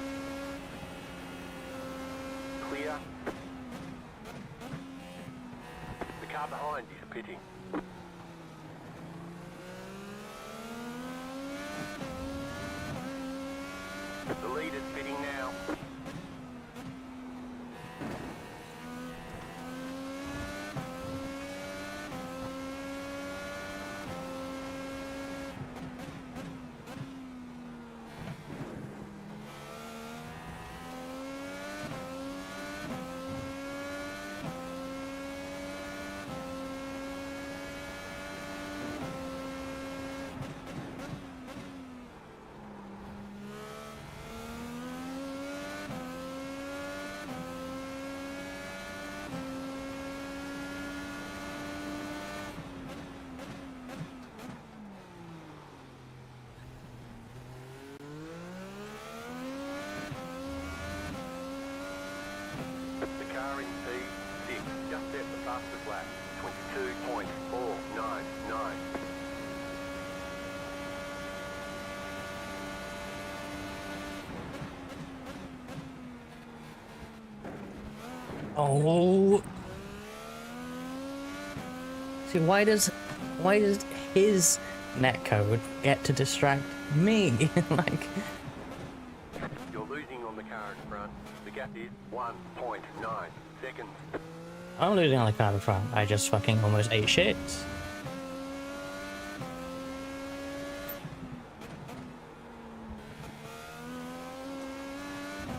Speaker 2: Clear. The car behind is pitting. The leader's pitting now. The car in P6 just set the fastest lap. 22.499.
Speaker 1: Oh. See, why does his netcode get to distract me? Like,
Speaker 2: You're losing on the car in front. The gap is 1.9 seconds.
Speaker 1: I'm losing on the car in front. I just fucking almost ate shit.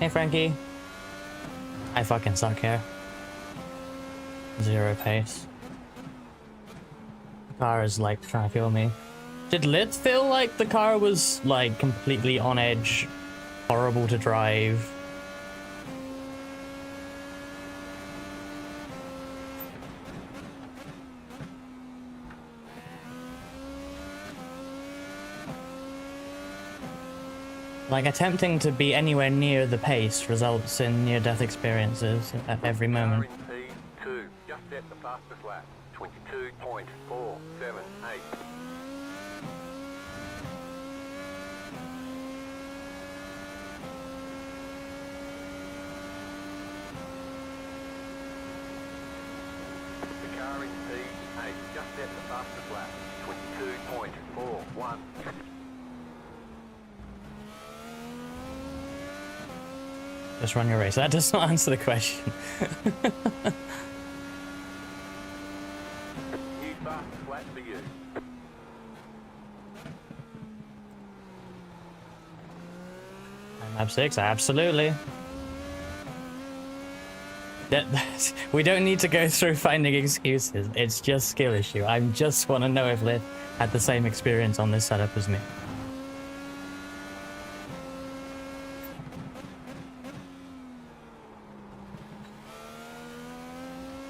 Speaker 1: Hey, Frankie. I fucking suck here. 0 pace. The car is like trying to kill me. Did Lit feel like the car was like completely on edge, horrible to drive? Like, attempting to be anywhere near the pace results in near-death experiences at every moment.
Speaker 2: Car in P2, just set the fastest lap. 22.478. The car in P8, just set the fastest lap. 22.41.
Speaker 1: Just run your race. That does not answer the question.
Speaker 2: New fastest lap for you.
Speaker 1: Lap 6, absolutely. We don't need to go through finding excuses. It's just skill issue. I just want to know if Lith had the same experience on this setup as me.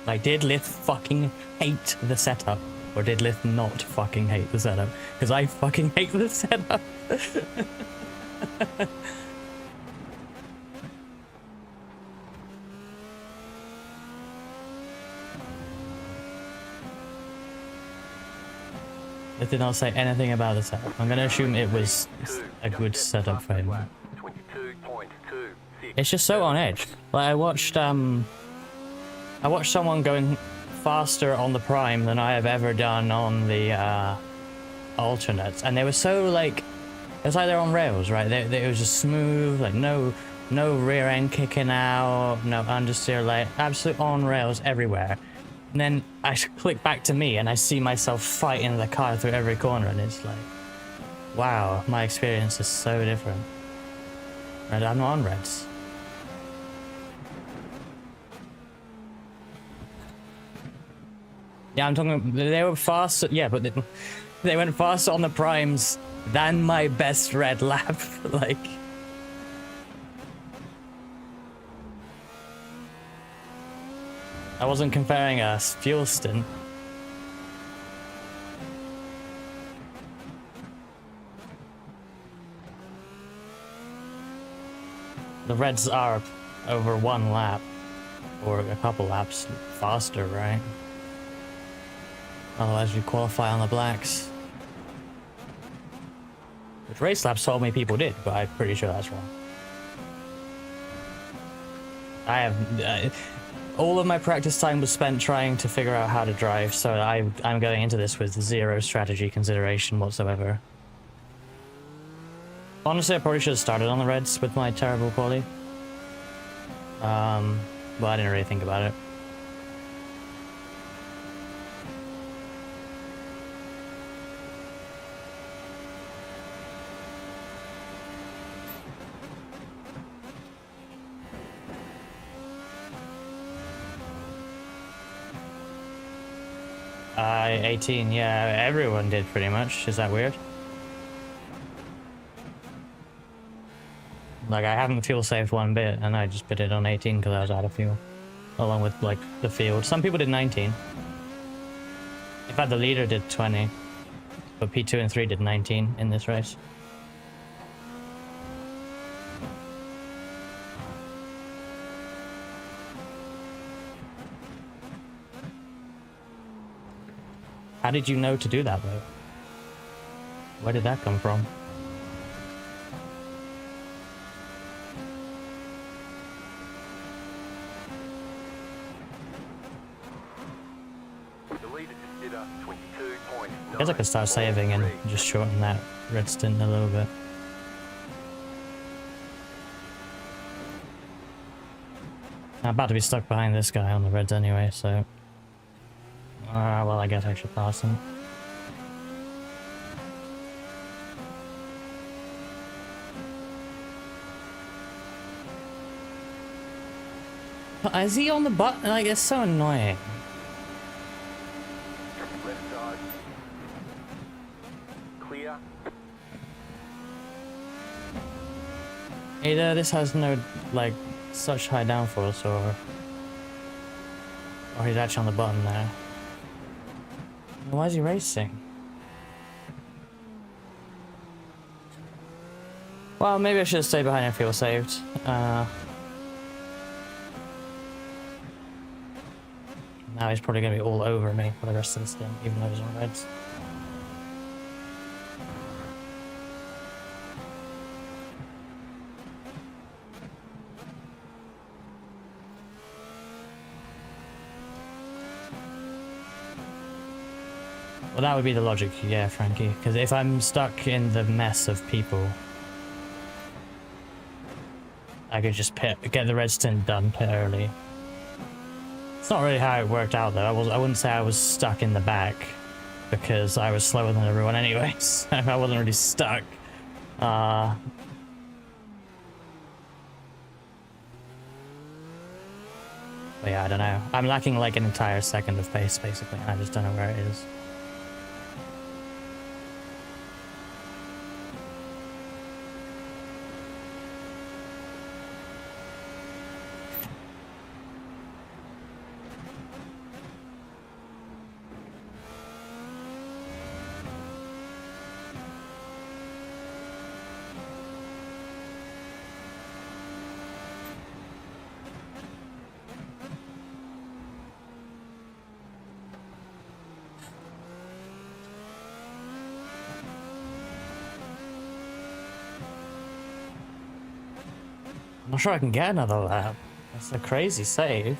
Speaker 1: Like, did Lith fucking hate the setup? Or did Lith not fucking hate the setup? Because I fucking hate the setup. Lith did not say anything about the setup. I'm gonna assume it was a good setup for him.
Speaker 2: 22.26.
Speaker 1: It's just so on edge. Like, I watched someone going faster on the prime than I have ever done on the alternates, and they were so like, it was like they're on rails, right? It was just smooth, like no rear end kicking out, no understeer, like absolute on rails everywhere. And then I click back to me and I see myself fighting the car through every corner, and it's like, wow, my experience is so different. And I'm not on reds. Yeah, I'm talking. They were faster. Yeah, but they went faster on the primes than my best red lap. Like, I wasn't comparing a fuel stint. The reds are over one lap or a couple laps faster, right? Otherwise we qualify on the blacks. Which race laps told me people did, but I'm pretty sure that's wrong. I have... all of my practice time was spent trying to figure out how to drive, so I'm going into this with zero strategy consideration whatsoever. Honestly, I probably should have started on the reds with my terrible quality. But I didn't really think about it. I 18, yeah, everyone did pretty much. Is that weird? Like, I haven't fuel saved one bit, and I just put it on 18 because I was out of fuel. Along with, like, the field. Some people did 19. In fact, the leader did 20. But P2 and 3 did 19 in this race. How did you know to do that, though? Where did that come from?
Speaker 2: The leader just did a 22.9.
Speaker 1: I guess I could start saving and just shorten that red stint a little bit. I'm about to be stuck behind this guy on the reds anyway, so... well, I guess I should pass him. But is he on the button? Like, it's so annoying.
Speaker 2: Left side. Clear.
Speaker 1: Either this has no, like, such high downforce, or he's actually on the button there. Why is he racing? Well, maybe I should stay behind and feel saved. Now he's probably going to be all over me for the rest of the stint, even though he's on reds. Well, that would be the logic, yeah, Frankie. Because if I'm stuck in the mess of people, I could just get the red stint done pit early. It's not really how it worked out though. I wouldn't say I was stuck in the back because I was slower than everyone anyway. So I wasn't really stuck. But yeah, I don't know. I'm lacking like an entire second of pace basically, and I just don't know where it is. I'm not sure I can get another lap. That's a crazy save.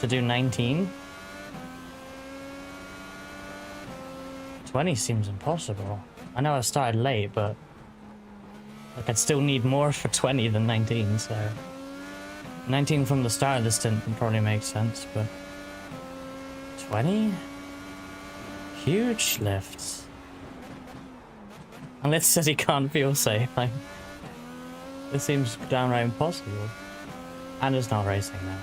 Speaker 1: To do 19. 20 seems impossible. I know I started late, but like I'd still need more for 20 than 19, so 19 from the start of the stint would probably make sense, but 20? Huge lifts. Unless it says he can't feel safe, like this seems downright impossible. And it's not racing now.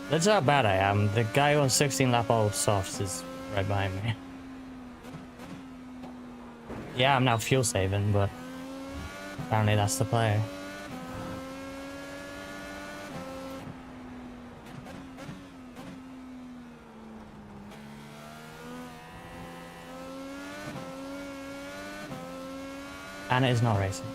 Speaker 1: That's how bad I am. The guy on 16 lap old softs is right behind me. Yeah, I'm now fuel saving, but apparently that's the play. And it is not racing.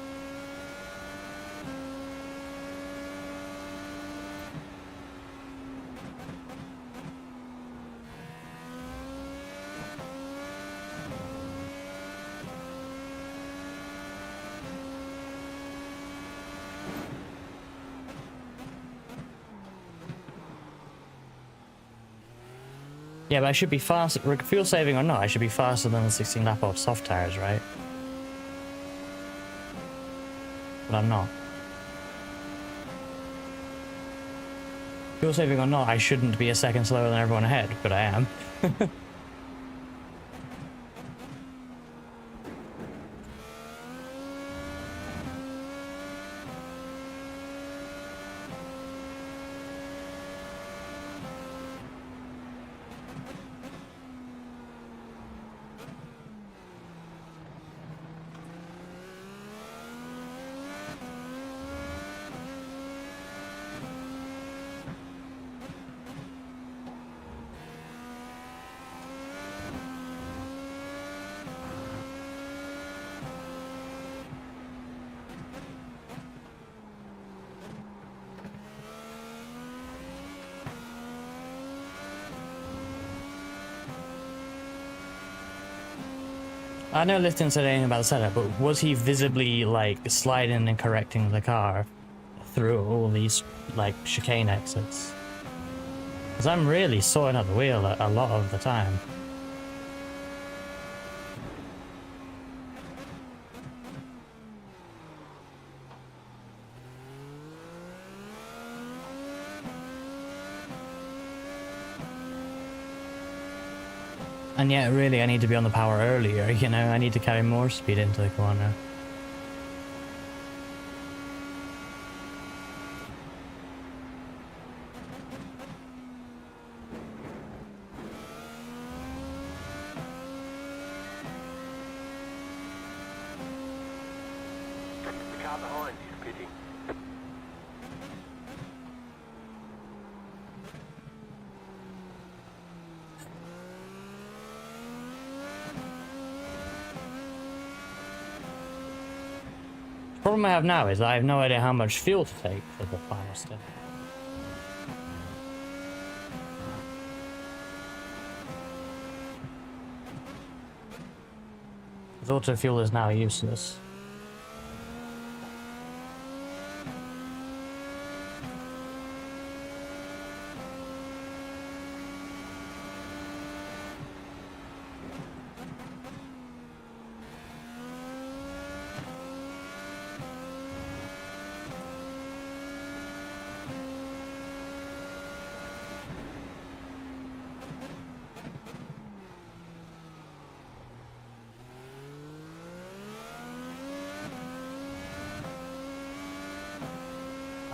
Speaker 1: Yeah, but I should be fast. Fuel saving or not, I should be faster than the 16 lap old soft tires, right? But I'm not. Fuel saving or not, I shouldn't be a second slower than everyone ahead, but I am. I know Lifton said anything about the setup, but was he visibly like sliding and correcting the car through all these like chicane exits? Because I'm really sorting out the wheel a lot of the time. And yet, really, I need to be on the power earlier, you know? I need to carry more speed into the corner.
Speaker 2: The car behind is pitting.
Speaker 1: The problem I have now is I have no idea how much fuel to take for the final step. The auto fuel is now useless.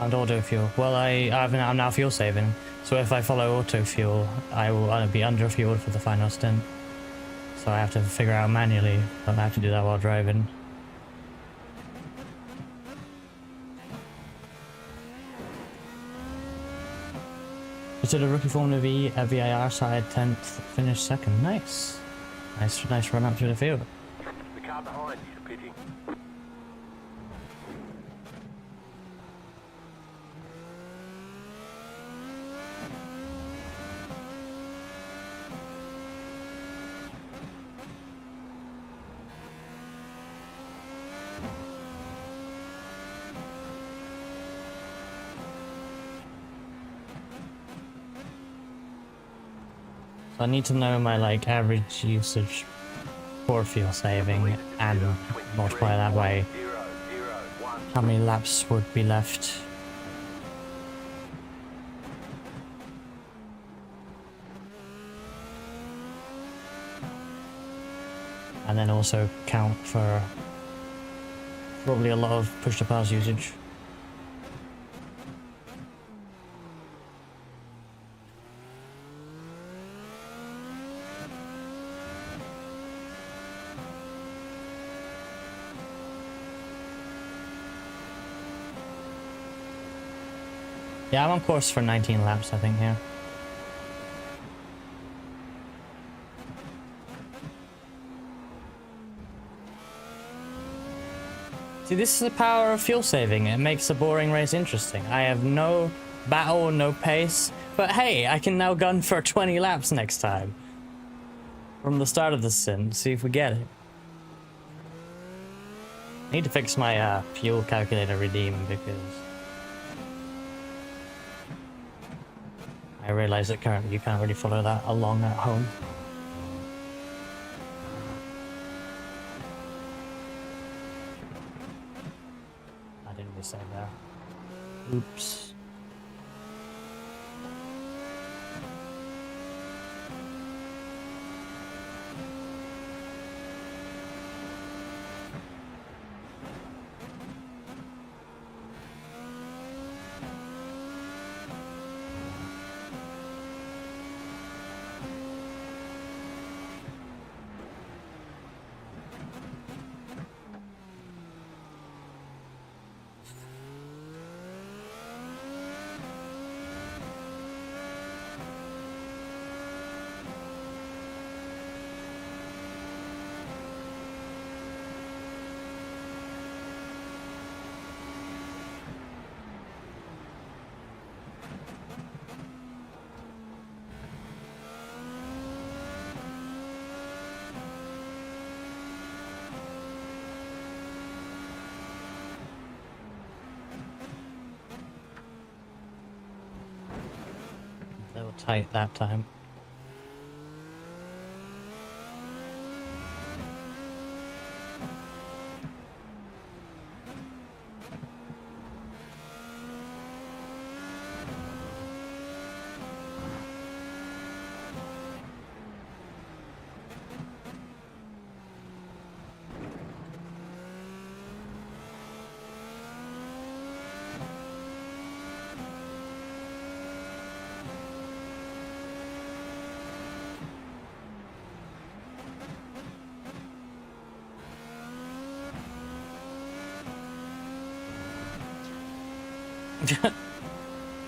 Speaker 1: And auto fuel. Well, I'm now fuel saving, so if I follow auto fuel, I will be under fueled for the final stint. So I have to figure out manually. I have to do that while driving. Consider rookie Formula V at VIR side 10th, finished second. Nice, nice run up through the field.
Speaker 2: The car behind is pitting.
Speaker 1: So I need to know my like average usage for fuel saving and multiply that by
Speaker 2: 001.
Speaker 1: how many laps would be left. And then also count for probably a lot of push to pass usage. Yeah, I'm on course for 19 laps, I think, here. See, this is the power of fuel saving. It makes a boring race interesting. I have no battle, no pace, but hey, I can now gun for 20 laps next time. From the start of the stint, see if we get it. I need to fix my fuel calculator redeem because I realize that currently you can't really follow that along at home. I didn't really say there. Oops. A little tight that time.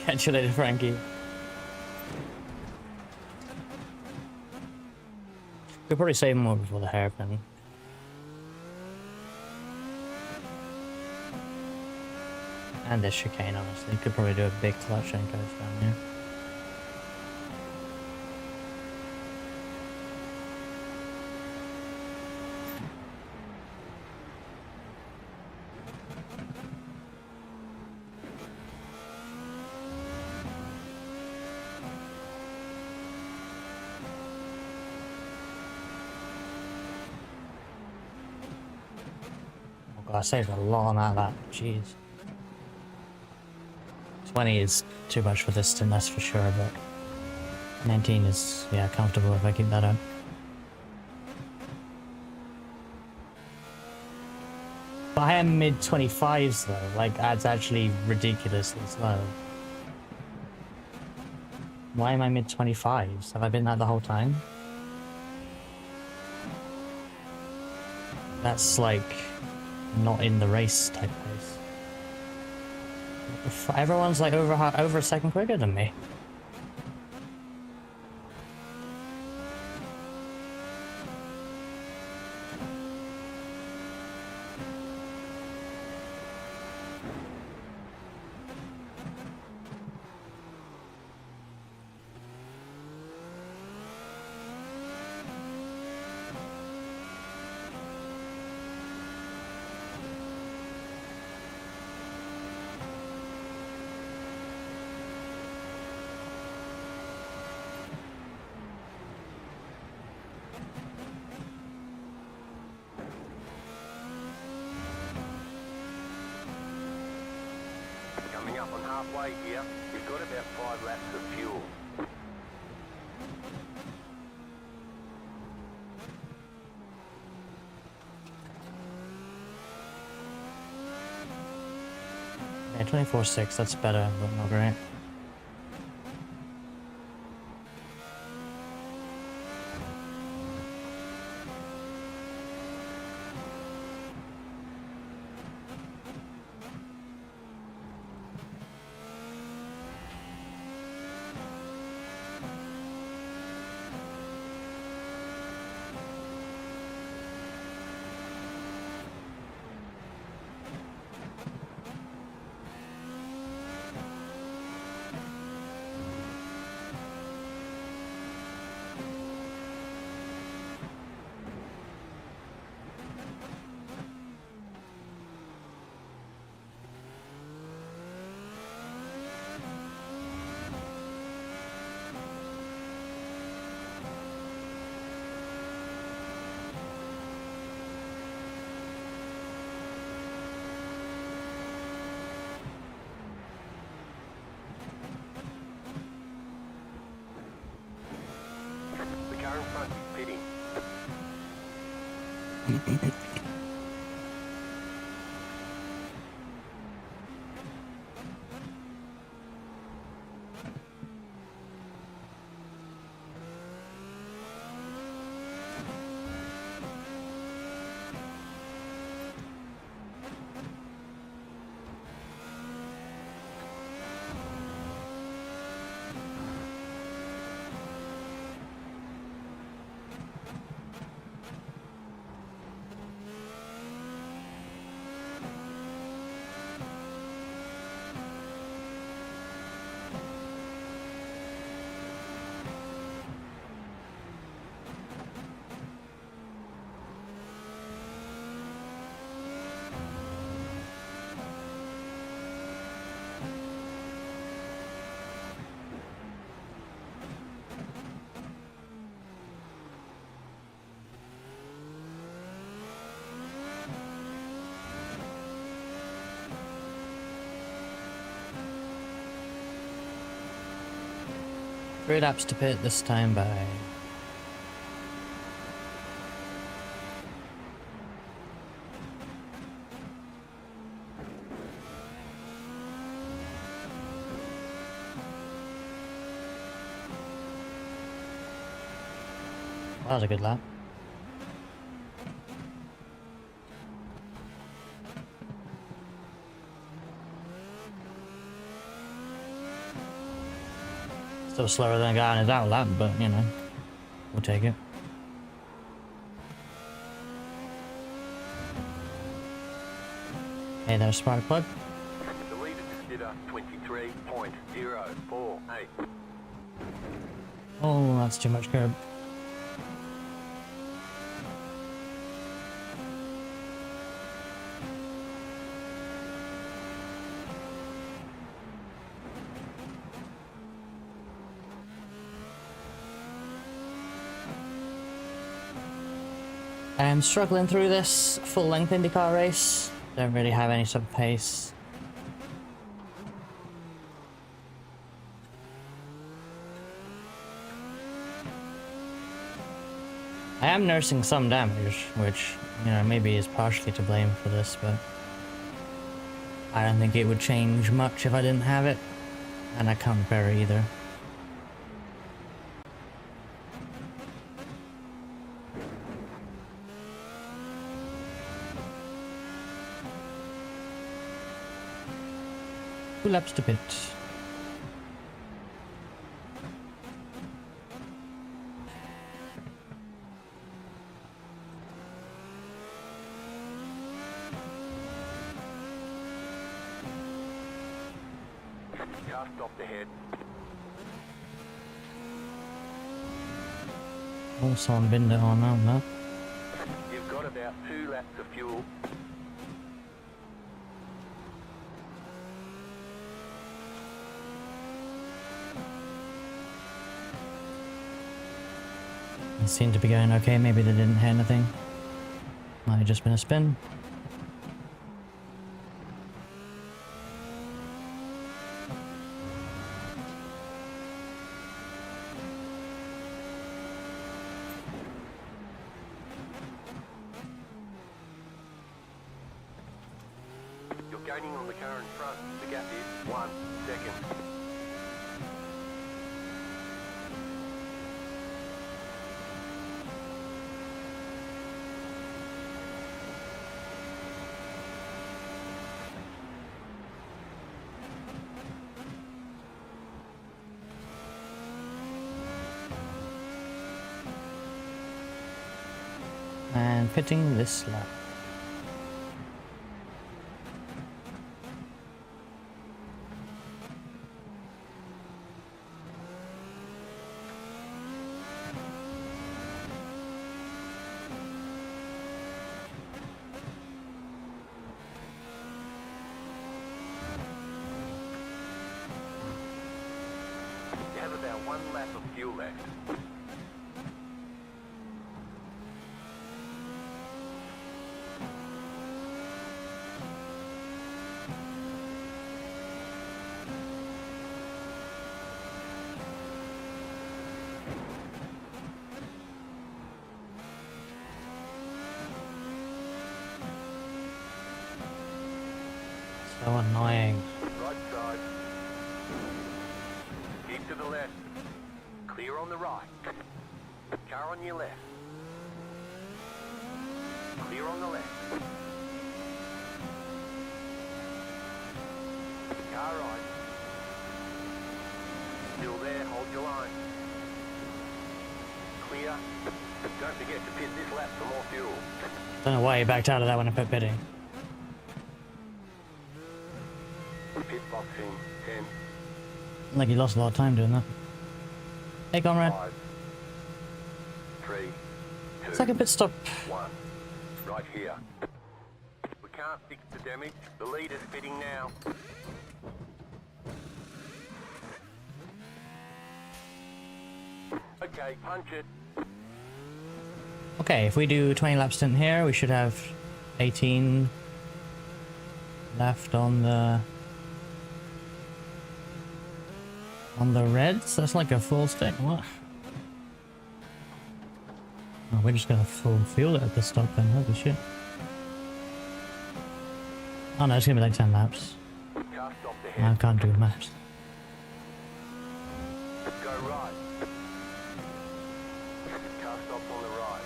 Speaker 1: Catch you later, Frankie. Could probably save more before the hairpin. And this chicane, honestly. Could probably do a big clutch and goes down here. Oh god, I saved a lot on that. Jeez. 20 is too much for this stint, that's for sure, but 19 is, yeah, comfortable if I keep that up. But I am mid 25s though, like that's actually ridiculously slow. Why am I mid 25s? Have I been that the whole time? That's like not in the race type pace. Everyone's like over a second quicker than me.
Speaker 2: Coming up on halfway here, we've got about 5 laps of fuel.
Speaker 1: Yeah, 24.6, that's better, but not great.
Speaker 2: The car in front is pitting.
Speaker 1: Three laps to pit this time by. That was a good lap. Still slower than a guy on his out lap, but you know, we'll take it. Hey there, Spark Plug.
Speaker 2: The leader just did a 23.048.
Speaker 1: Oh, that's too much curb. I'm struggling through this full-length IndyCar race. Don't really have any sort of pace. I am nursing some damage, which, you know, maybe is partially to blame for this, but I don't think it would change much if I didn't have it, and I can't repair it either. Two laps to pit.
Speaker 2: Car stopped ahead.
Speaker 1: Also on Binder on now.
Speaker 2: You've got about 2 laps of fuel.
Speaker 1: It seemed to be going okay, maybe they didn't hit anything. Might have just been a spin.
Speaker 2: You're gaining on the car in front. The gap is 1 second.
Speaker 1: And pitting this lap.
Speaker 2: You have about 1 lap of fuel left.
Speaker 1: So annoying.
Speaker 2: Right side. Keep to the left. Clear on the right. Car on your left. Clear on the left. Car right. Still there, hold your line. Clear. Don't forget to pit this lap for more fuel.
Speaker 1: Don't know why he backed out of that when I put pitting.
Speaker 2: Pit box in 10,
Speaker 1: Like he lost a lot of time doing that. Hey, comrade.
Speaker 2: 5, 3, 2,
Speaker 1: Second pit stop.
Speaker 2: 1. Right here. We can't fix the damage. The leader's pitting now. Okay, punch it.
Speaker 1: Okay, if we do 20 lap stint here, we should have 18 left on the reds. That's like a full stint. What? Oh, we're just gonna full fuel it at the stop then. Holy shit. Oh no, it's gonna be like 10 laps.
Speaker 2: Car stopped
Speaker 1: I
Speaker 2: ahead.
Speaker 1: can't do maps.
Speaker 2: Go right. Car stopped on the right.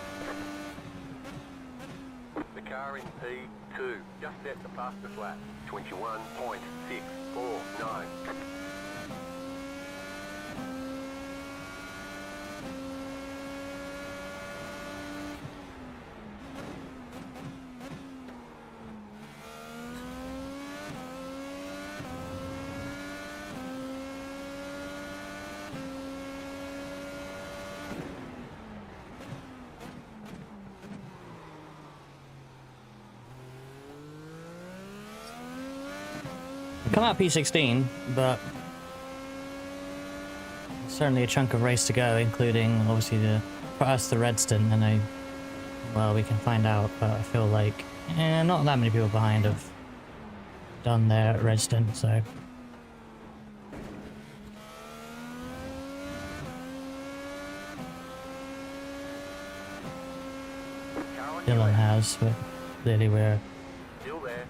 Speaker 2: The car in P2 just set the fastest lap. 21.649.
Speaker 1: Come out P16, but certainly a chunk of race to go, including obviously the for us the Redstone. And well, we can find out, but I feel like not that many people behind have done their Redstone, so. Dylan has, but clearly we're
Speaker 2: Still there.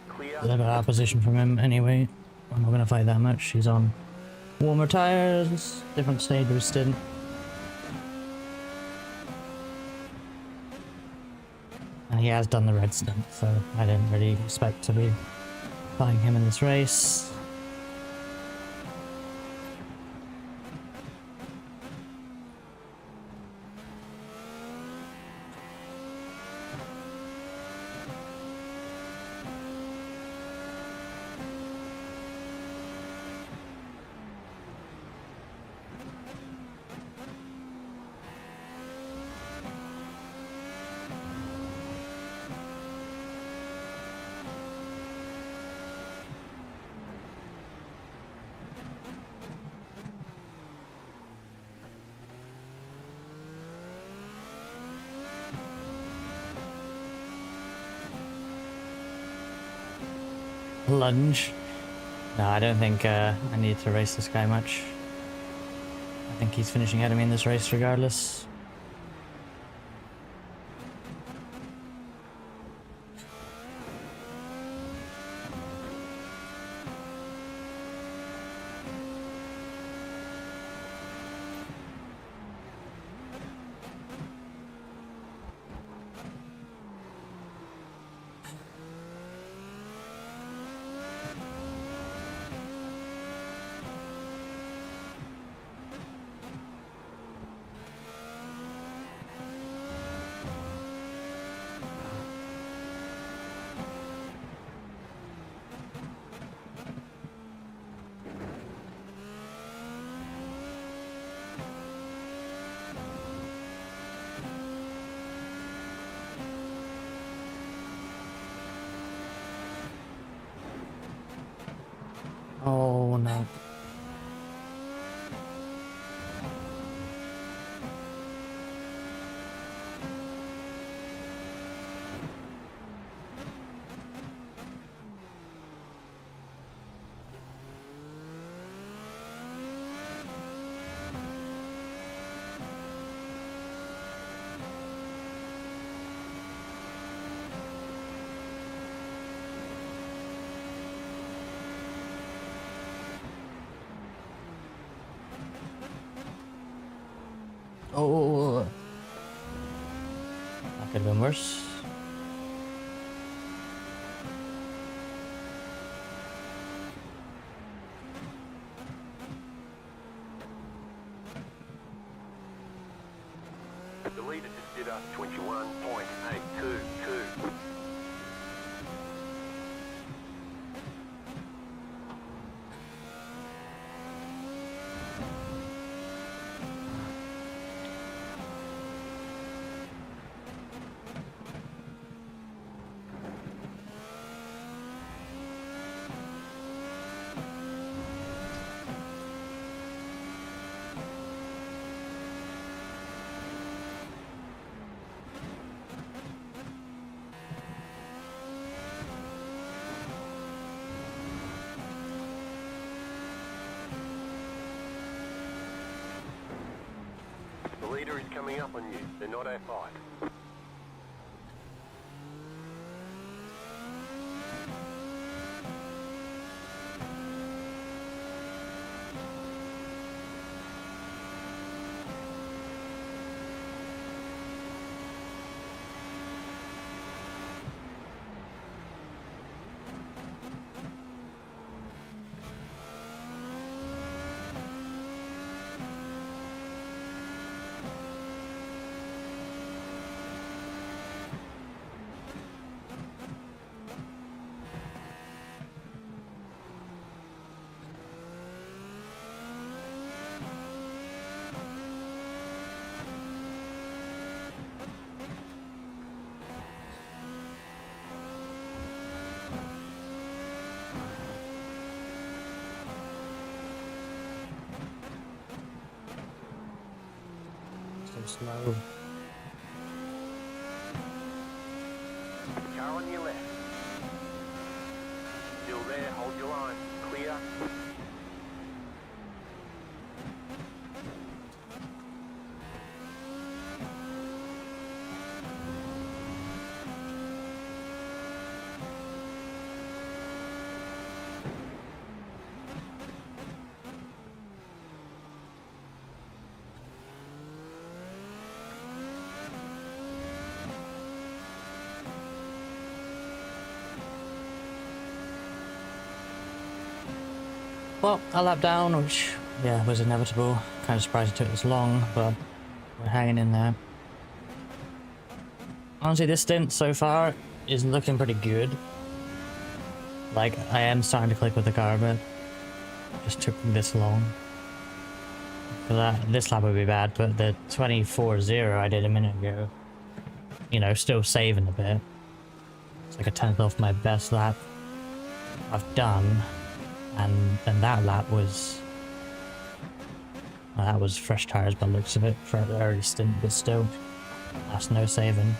Speaker 2: Clear.
Speaker 1: a little bit out of position from him anyway. I'm not going to fight that much. He's on warmer tires, different stage of his stint. And he has done the red stint, so I didn't really expect to be fighting him in this race. Lunge. No, I don't think I need to race this guy much. I think he's finishing ahead of me in this race regardless. Oh no. Oh, that could have been worse.
Speaker 2: The leader just did a 21.822. The leader is coming up on you. They're not our fight.
Speaker 1: slow.
Speaker 2: Car on your left. Still there, hold your line. Clear.
Speaker 1: Well, a lap down, which, yeah, was inevitable. Kind of surprised it took this long, but we're hanging in there. Honestly, this stint so far is looking pretty good. Like, I am starting to click with the car, but it just took this long. This lap would be bad, but the 24.0 I did a minute ago, you know, still saving a bit. It's like a 10th off my best lap I've done. And that lap was... Well, that was fresh tires by the looks of it for the early stint, but still, that's no saving.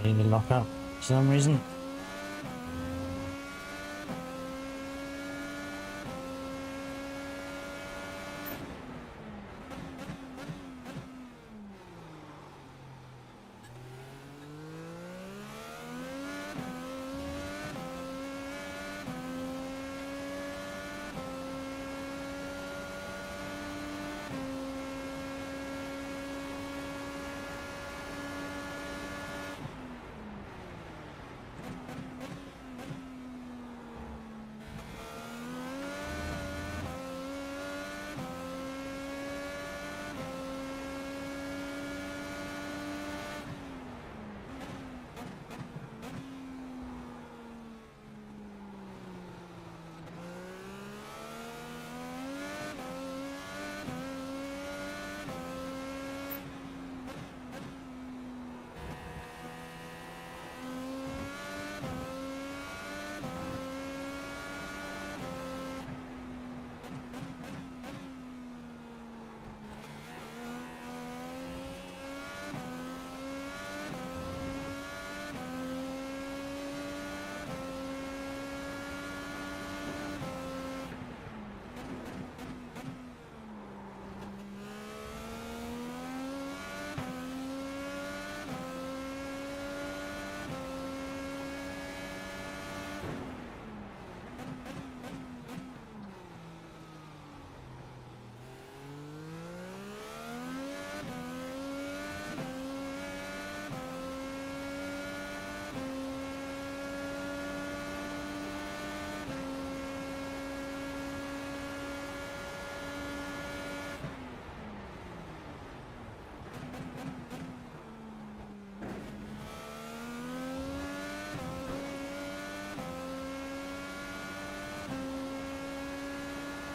Speaker 1: I need to lock up for some reason.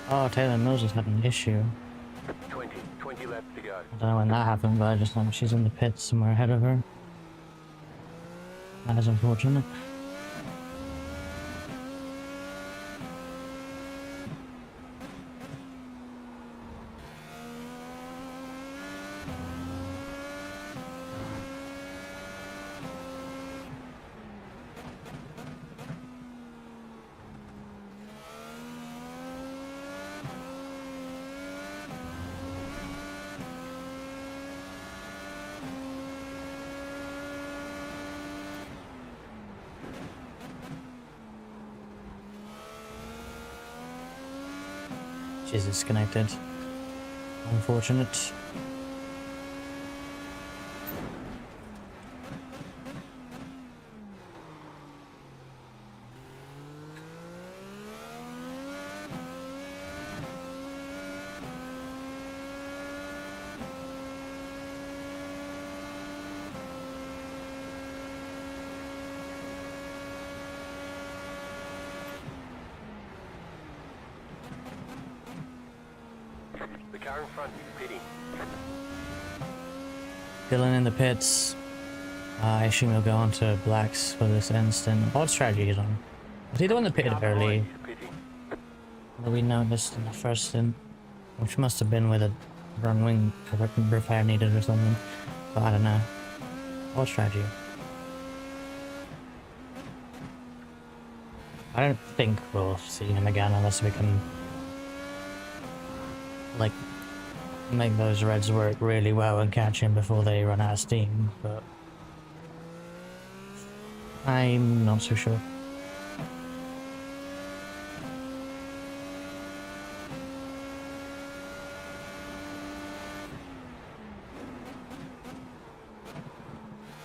Speaker 1: Oh, Taylor Mills is having an issue.
Speaker 2: 20 laps to go.
Speaker 1: I don't know when that happened, but I just know she's in the pits somewhere ahead of her. That is unfortunate. She's disconnected. Unfortunate.
Speaker 2: The car in front is pitting.
Speaker 1: Dylan in the pits. I assume he'll go on to blacks for this instant. What strategy is on? Was he the one that pitted
Speaker 2: Car
Speaker 1: early?
Speaker 2: behind is pitting.
Speaker 1: That we noticed in the first stint? Which must have been with a wrong wing repair needed or something. But I don't know. What strategy? I don't think we'll see him again unless we can, like, make those reds work really well and catch him before they run out of steam, but I'm not so sure.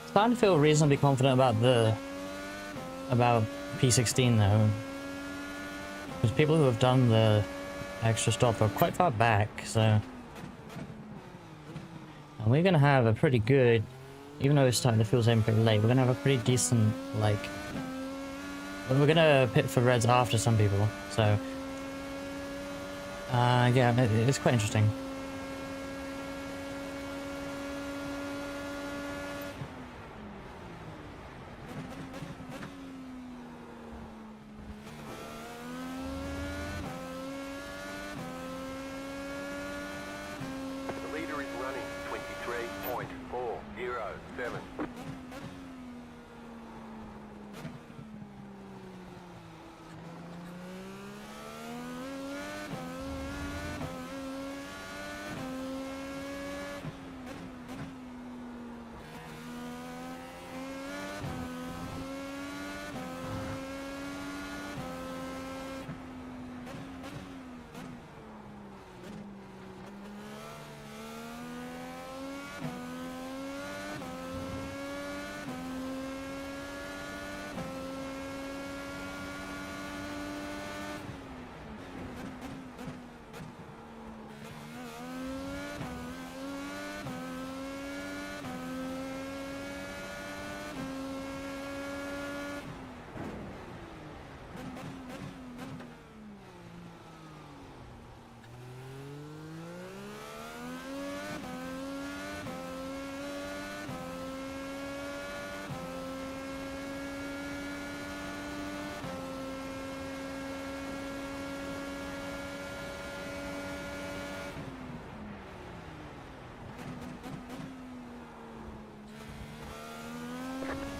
Speaker 1: Starting to feel reasonably confident about P16 though, because people who have done the extra stop are quite far back, so and we're gonna have a pretty good, even though it's starting to feel same pretty late, we're gonna have a pretty decent, like, we're gonna pit for reds after some people, so yeah, it's quite interesting.
Speaker 2: The leader is running 23.407.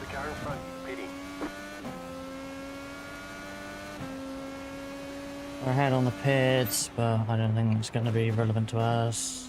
Speaker 2: The car in front is pitting.
Speaker 1: We're ahead on the pits, but I don't think it's gonna be relevant to us.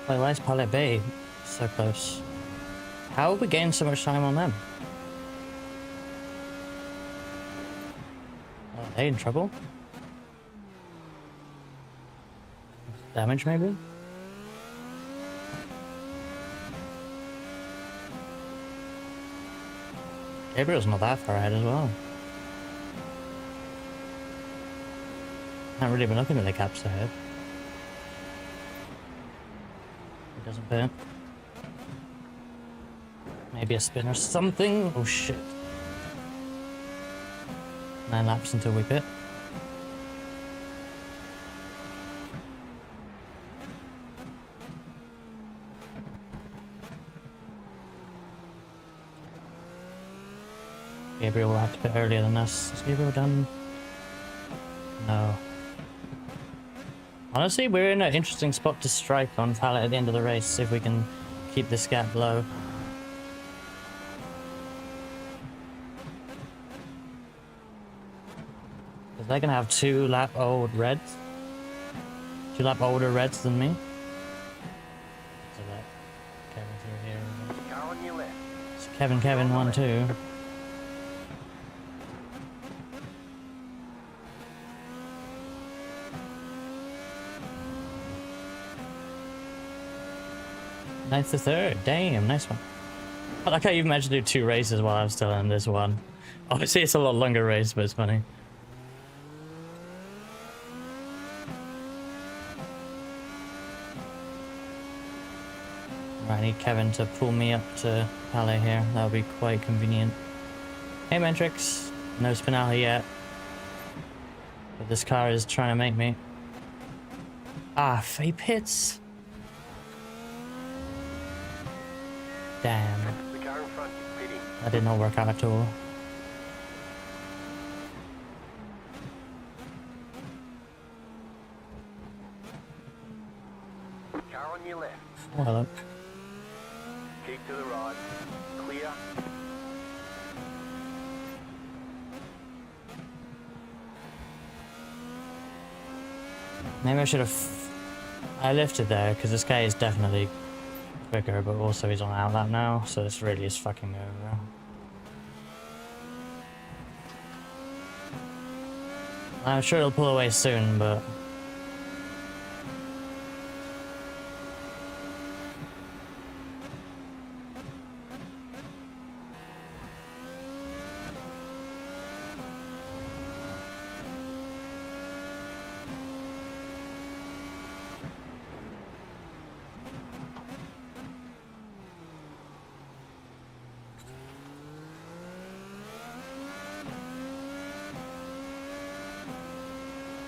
Speaker 1: Wait, why is Pilot Bay so close? How have we gained so much time on them? Are they in trouble? Damage maybe? Gabriel's not that far ahead as well. Haven't really been looking at the caps ahead. It doesn't burn. Maybe a spin or something? Oh shit. 9 laps until we pit. Gabriel will have to pit earlier than us. Is Gabriel done? No. Honestly, we're in an interesting spot to strike on Pallet at the end of the race if we can keep this gap low. Because they're going to have 2 lap old reds. 2 lap older reds than me. So that carrying through here.
Speaker 2: Car on your left.
Speaker 1: It's Kevin 1-2. Ninth to third. Damn, nice one. I like how you managed to do 2 races while I'm still in this one. Obviously, it's a lot longer race, but it's funny. Right, I need Kevin to pull me up to Palais here. That'll be quite convenient. Hey, Mentrix. No Spinelli yet. But this car is trying to make me. Ah, Faye Pits. Damn.
Speaker 2: The car in front is pitting.
Speaker 1: That did not work out at all.
Speaker 2: Car on your left.
Speaker 1: Oh, hello.
Speaker 2: Keep to the right. Clear.
Speaker 1: Maybe I should have. I lifted there because this guy is definitely quicker, but also he's on outlap now, so this really is fucking me over. I'm sure he'll pull away soon, but.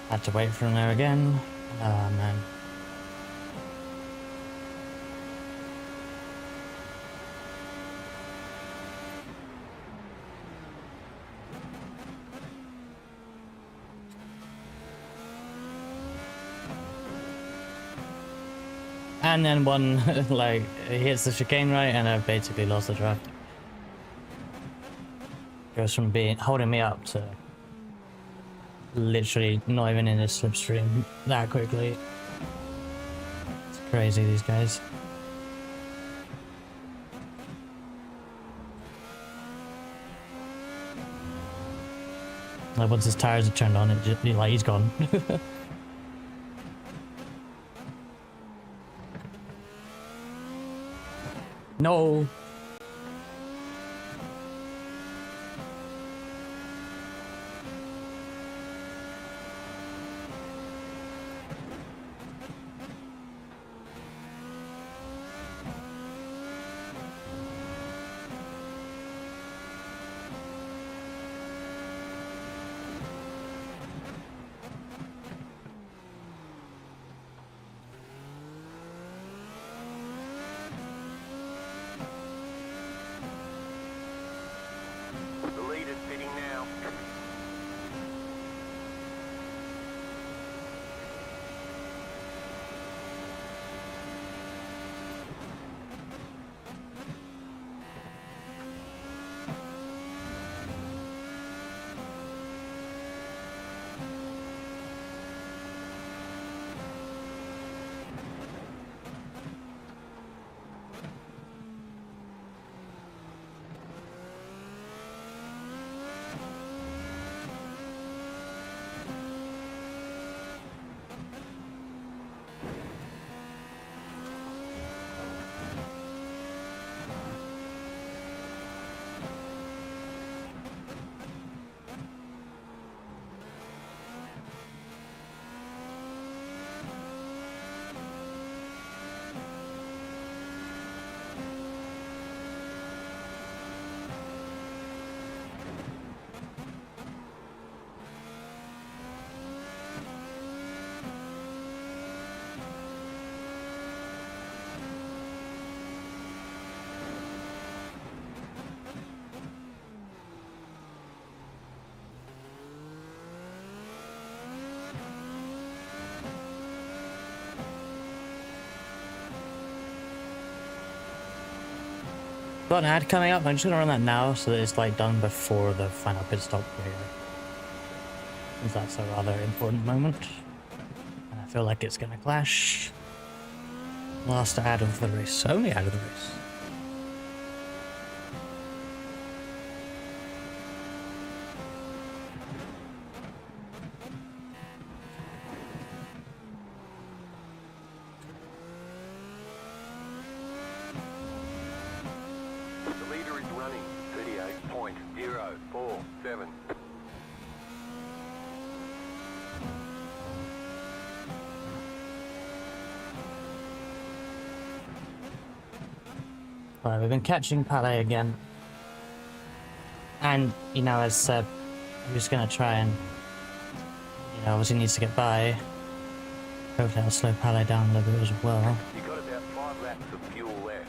Speaker 1: Had to wait for him there again. Oh man. And then one, like, he hits the chicane right, and I basically lost the draft. Goes from being holding me up to literally not even in a slipstream that quickly. It's crazy, these guys. Like once his tires are turned on, it just, like he's gone. No.
Speaker 2: The leader's pitting now. Got an ad coming up. I'm just gonna run that now so that it's like done before the final pit stop here. Because that's a rather important moment. And I feel like it's gonna clash. Last ad of the race. Only ad of the race.
Speaker 7: running 38.047.
Speaker 2: Alright, we've been catching Palais again. And, you know, as said, I'm just gonna try and, you know, obviously needs to get by. Hopefully I'll slow Palais down a little bit as well.
Speaker 7: You got about 5 laps of fuel left.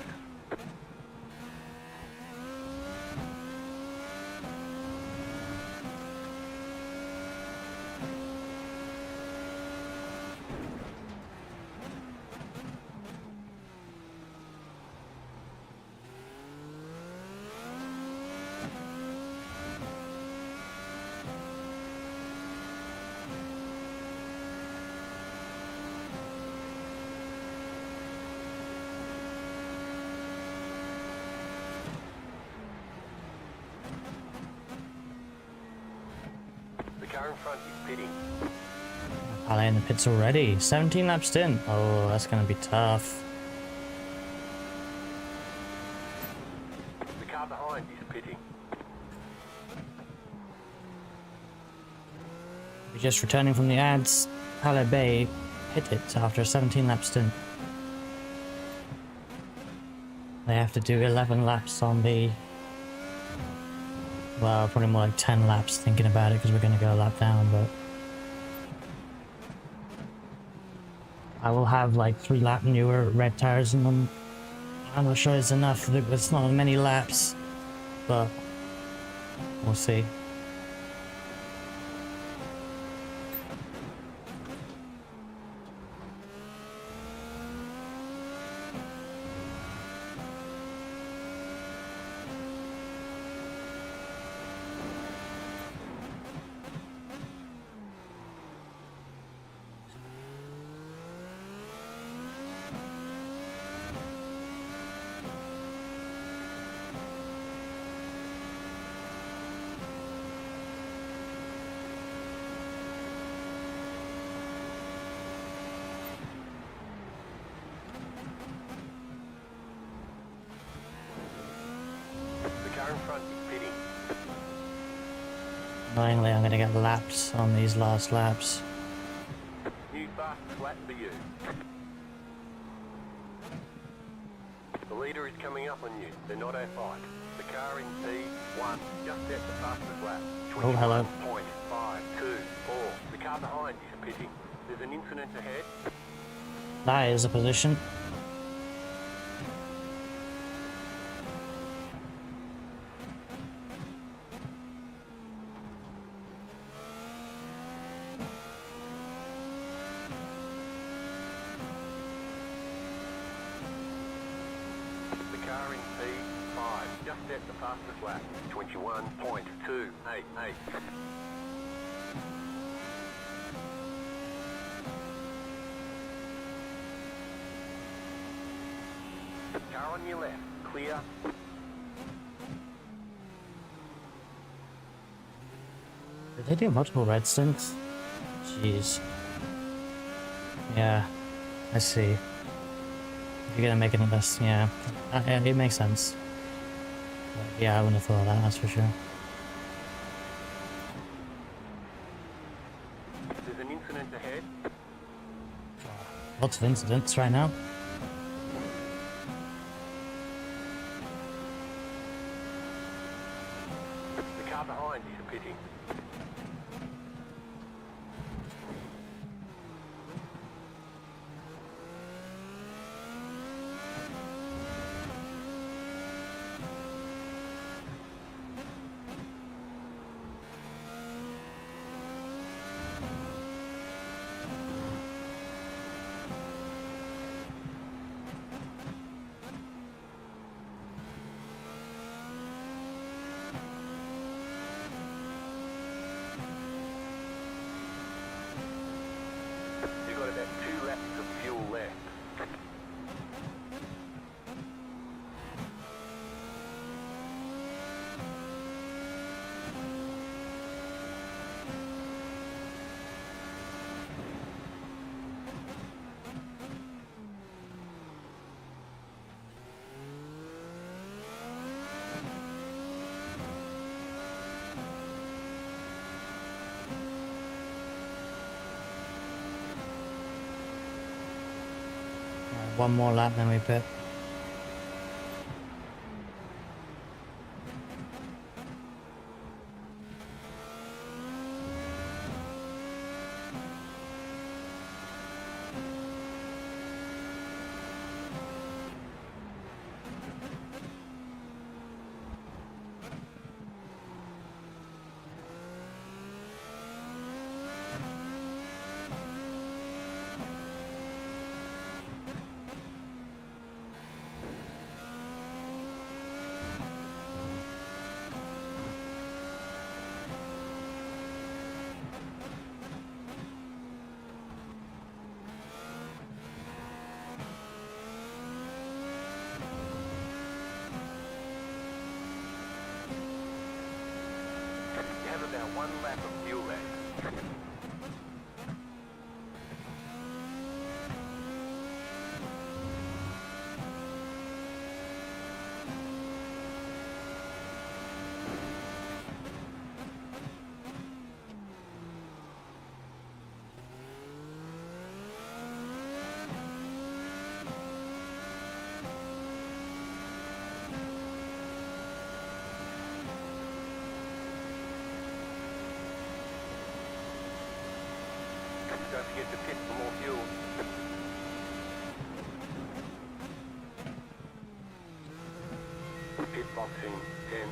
Speaker 7: The car in front is pitting.
Speaker 2: Palais in the pits already. 17 laps in. Oh, that's gonna be tough.
Speaker 7: The car behind is pitting.
Speaker 2: We're just returning from the ads. Palais Bay hit it after a 17 lap stint. They have to do 11 laps on the... Well, probably more like 10 laps thinking about it because we're going to go a lap down, but... I will have like 3 lap newer red tires in them. I'm not sure it's enough. It's not many laps, but we'll see.
Speaker 7: The car in front is pitting.
Speaker 2: Annoyingly, I'm going to get laps on these last laps.
Speaker 7: New fastest lap for you. The leader is coming up on you. They're not our fight. The car in P1 just set the fastest lap.
Speaker 2: Oh, hello.
Speaker 7: 21.524. The car behind is pitting. There's an incident ahead.
Speaker 2: That is a position.
Speaker 7: The car in P5 just set the fastest lap. 21.288. Car on your left, clear.
Speaker 2: Did they do multiple red stints? Jeez. Yeah, I see. If you're gonna make it in this, yeah. It makes sense. But yeah, I wouldn't have thought of that, that's for sure.
Speaker 7: There's an incident ahead.
Speaker 2: Lots of incidents right now.
Speaker 7: The car behind is pitting.
Speaker 2: one more lap, then we pit.
Speaker 7: You have about 1 lap of fuel left. Don't forget to pit for more fuel. Pit box in 10,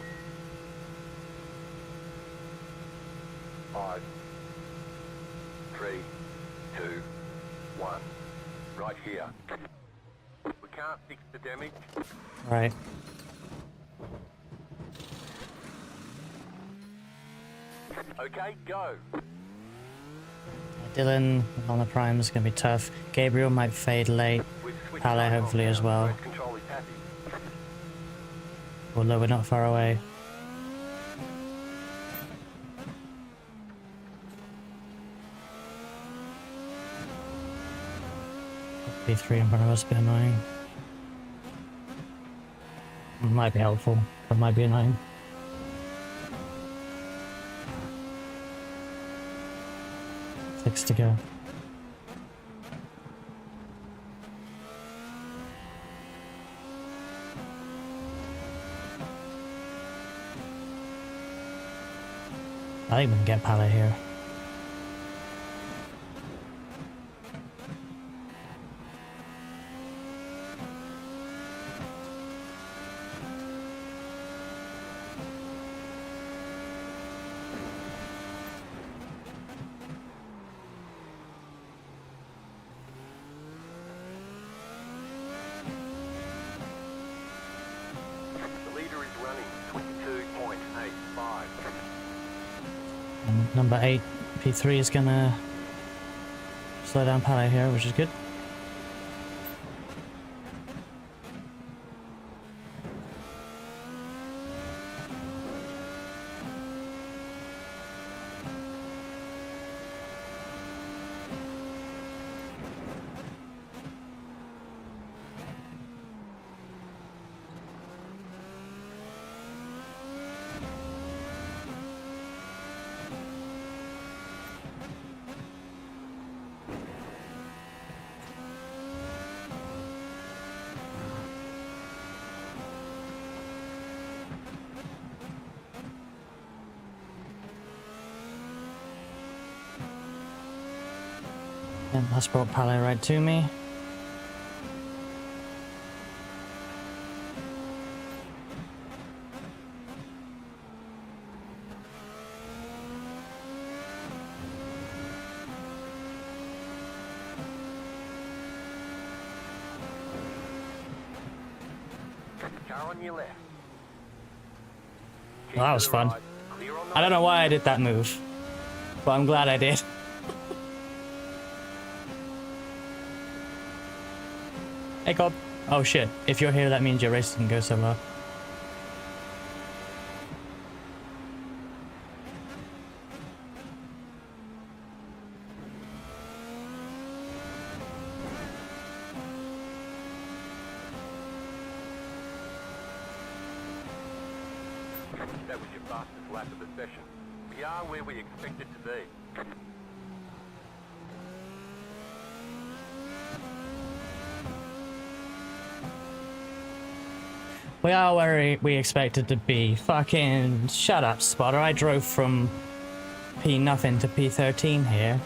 Speaker 7: 5, 3, 2, 1. Right here. We can't fix the damage.
Speaker 2: Right.
Speaker 7: Okay, go.
Speaker 2: Dylan on the prime is going to be tough. Gabriel might fade late.
Speaker 7: We've switched
Speaker 2: Pale
Speaker 7: mode
Speaker 2: hopefully
Speaker 7: off
Speaker 2: as
Speaker 7: now.
Speaker 2: well.
Speaker 7: Race control is happy.
Speaker 2: Although we're not far away. P3 in front of us, be annoying. Might be helpful, but might be annoying. Six to go. I think we can get Pala here.
Speaker 7: The leader is running 22.85.
Speaker 2: And number 8, P3 is gonna slow down Pala here, which is good. And that's brought Pala right to me.
Speaker 7: Car on your left.
Speaker 2: Well, that was
Speaker 7: Keep to the
Speaker 2: fun.
Speaker 7: right, clear on the
Speaker 2: I don't know why I did that move, but I'm glad I did. Hey, Cobb. Oh shit, if you're here, that means your race didn't go so well.
Speaker 7: That was your fastest lap of the session. We are where we expected to be.
Speaker 2: We are where we expected to be. Fucking shut up, spotter. I drove from P nothing to P13 here.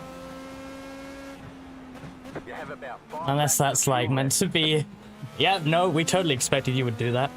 Speaker 7: You have about 5
Speaker 2: Unless
Speaker 7: laps
Speaker 2: that's
Speaker 7: of
Speaker 2: like
Speaker 7: fuel
Speaker 2: meant
Speaker 7: left.
Speaker 2: to be. Yeah, no, we totally expected you would do that.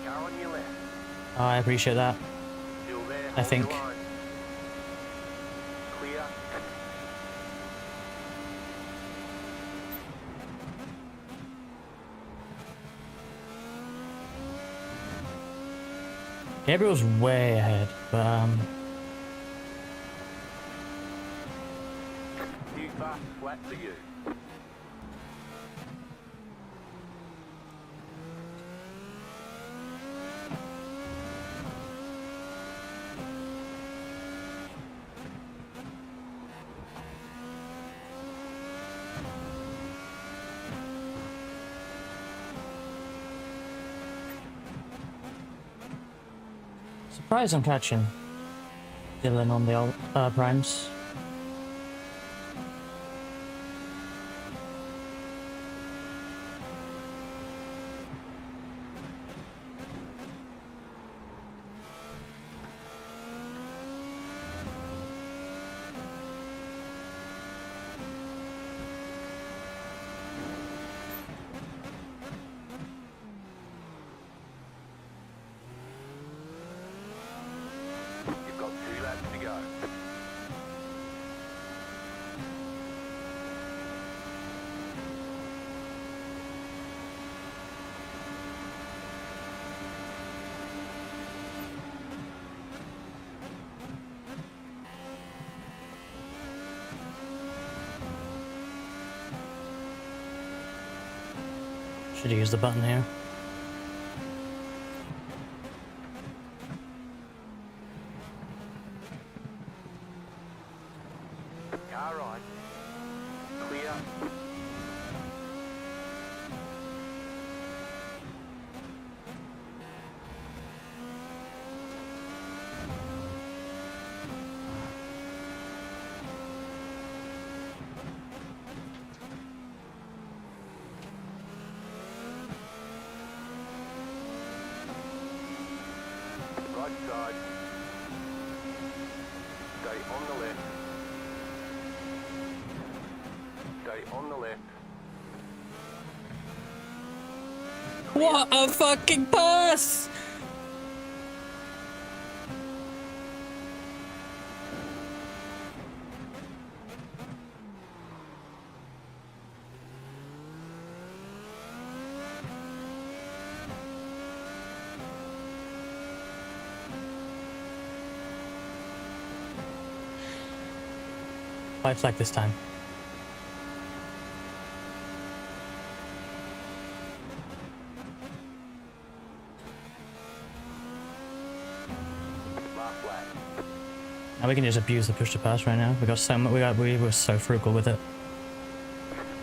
Speaker 7: Car on your left.
Speaker 2: Oh, I appreciate that.
Speaker 7: Still there.
Speaker 2: I
Speaker 7: hold your
Speaker 2: think.
Speaker 7: line. Clear.
Speaker 2: Gabriel's way ahead, but
Speaker 7: Few fast flat for you.
Speaker 2: surprised I'm catching Dylan on the old primes.
Speaker 7: You've got 2 laps to go.
Speaker 2: Should use the button here.
Speaker 7: Car right. Clear. Right side. Stay on the left. Stay on the left.
Speaker 2: What a fucking pass! White flag this time.
Speaker 7: Last lap.
Speaker 2: Now we can just abuse the push to pass right now. We got so much. We were so frugal with it.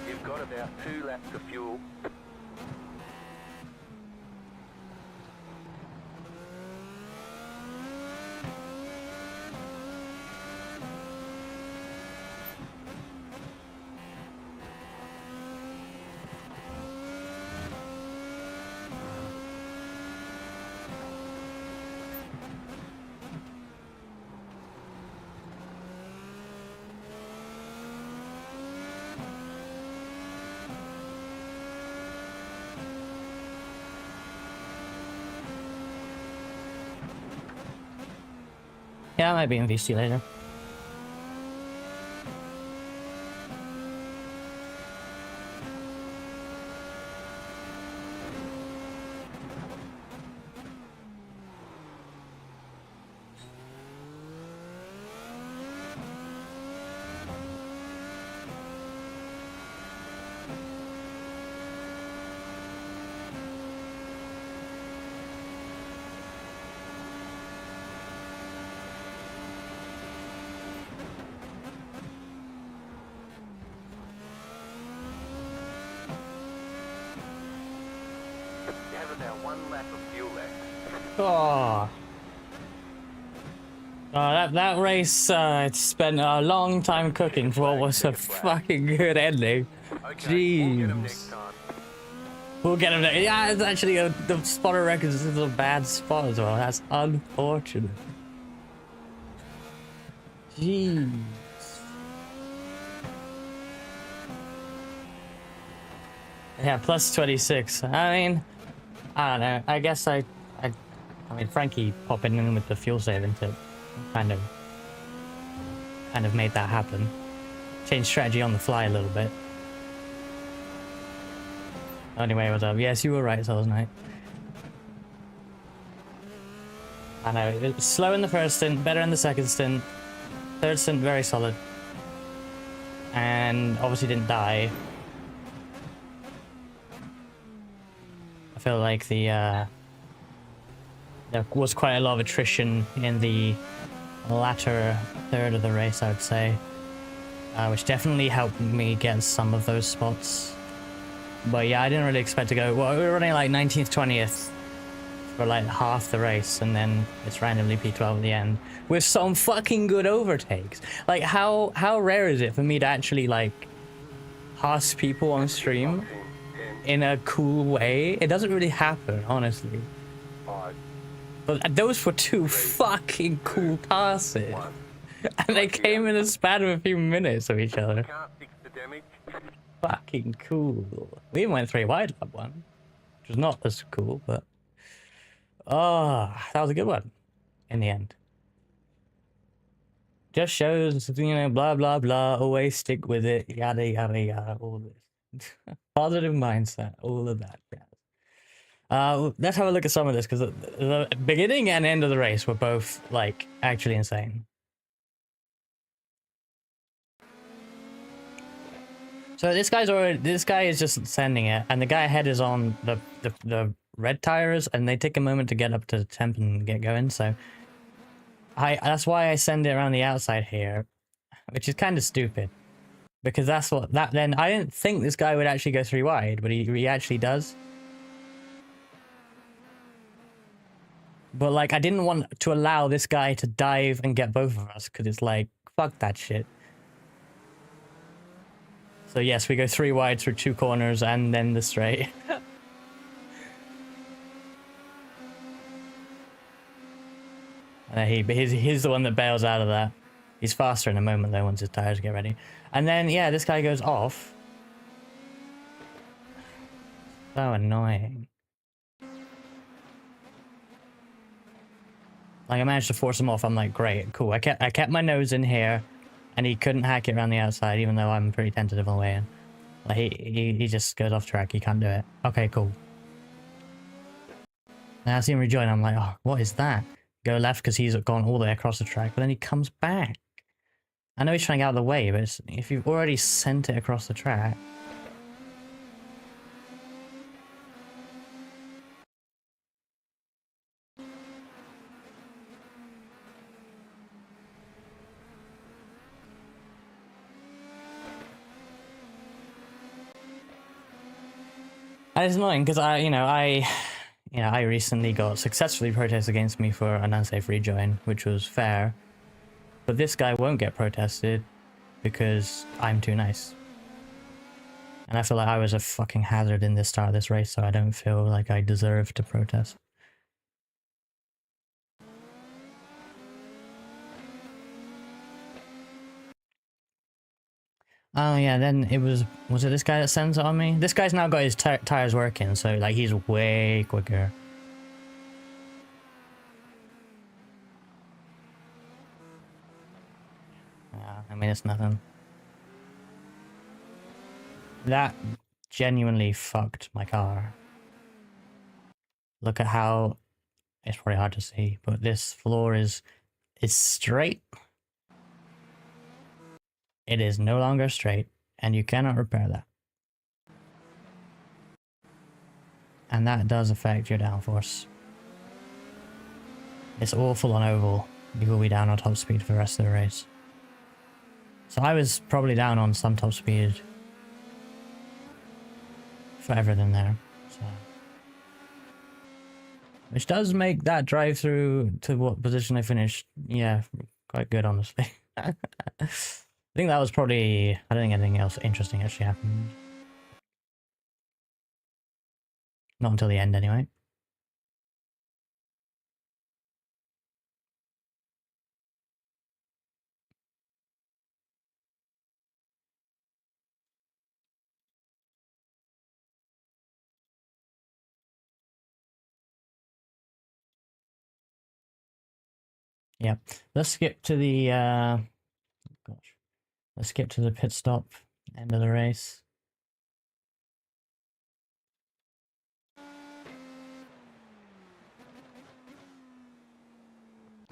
Speaker 7: You've got about 2 laps of fuel.
Speaker 2: Yeah, I might be in VC later.
Speaker 7: about 1 lap of fuel left.
Speaker 2: Oh. Oh, that race, it spent a long time cooking for what was a fucking good ending.
Speaker 7: Okay, we'll get 'em next
Speaker 2: Jeez.
Speaker 7: time.
Speaker 2: We'll get him there. Yeah, it's actually the spotter records is a bad spot as well. That's unfortunate. Jeez. Yeah, plus 26. I mean, I don't know. I guess I mean, Frankie popping in with the fuel saving tip kind of made that happen. Changed strategy on the fly a little bit. Anyway, what's up? Yes, you were right, Souls Knight. I know, it was slow in the first stint, better in the second stint. Third stint, very solid. And obviously didn't die. I feel like there was quite a lot of attrition in the latter third of the race, I would say. Which definitely helped me get some of those spots. But yeah, I didn't really expect to go. Well, we were running like 19th, 20th for like half the race, and then it's randomly P12 at the end with some fucking good overtakes. Like, how rare is it for me to actually like pass people on stream in a cool way? It doesn't really happen, honestly.
Speaker 7: 5,
Speaker 2: But those were two fucking cool passes,
Speaker 7: 1.
Speaker 2: and they came in a span of a few minutes of each other.
Speaker 7: Can't fix the damage.
Speaker 2: Fucking cool. We even went 3 wide lap one, which was not as cool, but that was a good one in the end. Just shows, you know, blah blah blah, always stick with it, yada yada yada, all this. Positive mindset, all of that. Yeah. Let's have a look at some of this, because the beginning and end of the race were both like actually insane. So this guy is just sending it, and the guy ahead is on the red tires, and they take a moment to get up to temp and get going. So that's why I send it around the outside here, which is kind of stupid, because then I didn't think this guy would actually go 3 wide, but he actually does. But like, I didn't want to allow this guy to dive and get both of us, because it's like, fuck that shit. So yes, we go 3 wide through 2 corners and then the straight. And he's the one that bails out of that. He's faster in a moment though, once his tires get ready. And then, yeah, this guy goes off. So annoying. Like, I managed to force him off. I'm like, great, cool. I kept my nose in here. And he couldn't hack it around the outside, even though I'm pretty tentative on the way in. Like, he just goes off track. He can't do it. Okay, cool. Now I see him rejoin. I'm like, oh, what is that? Go left because he's gone all the way across the track, but then he comes back. I know he's trying to get out of the way, but if you've already sent it across the track... And it's annoying because I recently got successfully protested against me for an unsafe rejoin, which was fair. But this guy won't get protested because I'm too nice. And I feel like I was a fucking hazard in the start of this race, so I don't feel like I deserve to protest. Oh yeah, then was it this guy that sends it on me? This guy's now got his tires working, so like he's way quicker. Yeah, I mean, it's nothing. That genuinely fucked my car. Look at how, it's probably hard to see, but this floor is straight. It is no longer straight, and you cannot repair that. And that does affect your downforce. It's awful on oval. You will be down on top speed for the rest of the race. So I was probably down on some top speed for everything there. So Which does make that drive through to what position I finished, yeah, quite good, honestly. I think that was probably, I don't think anything else interesting actually happened. Not until the end, anyway. Yep. Let's skip to the, gosh. Let's skip to the pit stop, end of the race.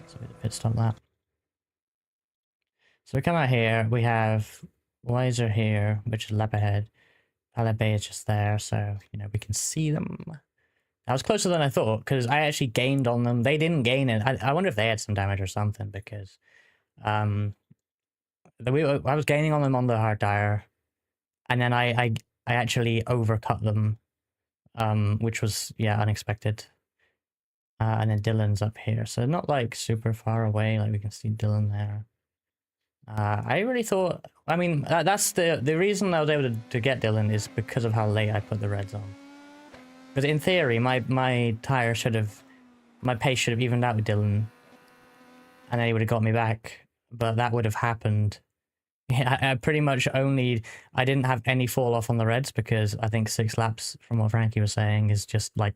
Speaker 2: So we pit stop that. So we come out here, we have Wiser here, which is lap ahead. Pallet Bay is just there, so, you know, we can see them. I was closer than I thought, because I actually gained on them. They didn't gain it. I wonder if they had some damage or something, because I was gaining on them on the hard tire, and then I actually overcut them, which was, yeah, unexpected. And then Dylan's up here, so not like super far away, like we can see Dylan there. I really thought, I mean, that's the reason I was able to get Dylan is because of how late I put the reds on. Because in theory, my tire should have, my pace should have evened out with Dylan, and then he would have got me back. But that would have happened. Yeah, I pretty much only, I didn't have any fall off on the reds because I think 6 laps, from what Frankie was saying, is just like,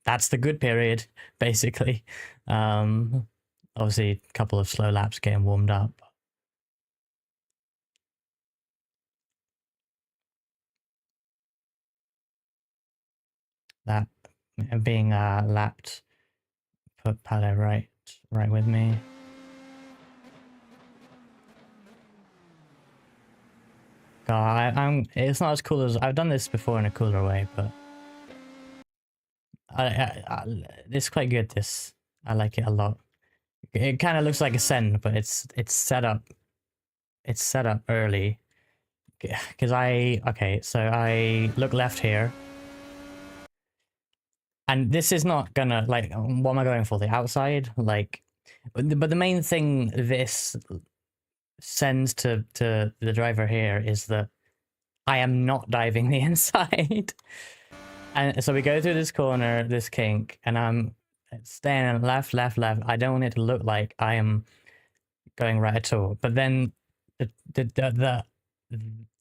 Speaker 2: that's the good period, basically. Obviously, a couple of slow laps getting warmed up. That being lapped, put Pato right with me. God, it's not as cool as, I've done this before in a cooler way, but it's quite good. This, I like it a lot. It kind of looks like a send, but it's set up. It's set up early, because okay, so I look left here. And this is not gonna, like, what am I going for? The outside? Like, but the main thing this sends to the driver here is that I am not diving the inside. And so we go through this corner, this kink, and I'm staying left. I don't want it to look like I am going right at all. But then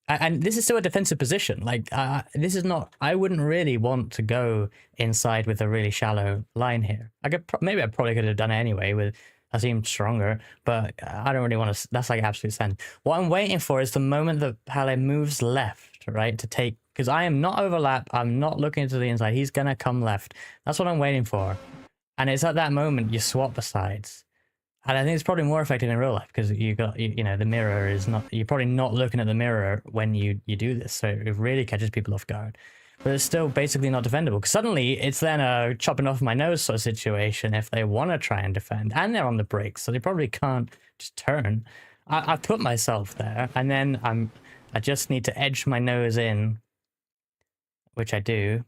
Speaker 2: and this is still a defensive position. Like, this is not, I wouldn't really want to go inside with a really shallow line here. I could, maybe I probably could have done it anyway with, I seemed stronger, but I don't really want to, that's like absolute send. What I'm waiting for is the moment that Pale moves left, right, to take, because I am not overlap, I'm not looking to the inside, he's going to come left. That's what I'm waiting for. And it's at that moment you swap the sides. And I think it's probably more effective in real life because you know, the mirror is not, you're probably not looking at the mirror when you do this. So it really catches people off guard. But it's still basically not defendable because suddenly it's then a chopping off my nose sort of situation if they want to try and defend. And they're on the brakes, so they probably can't just turn. I put myself there and then I just need to edge my nose in, which I do.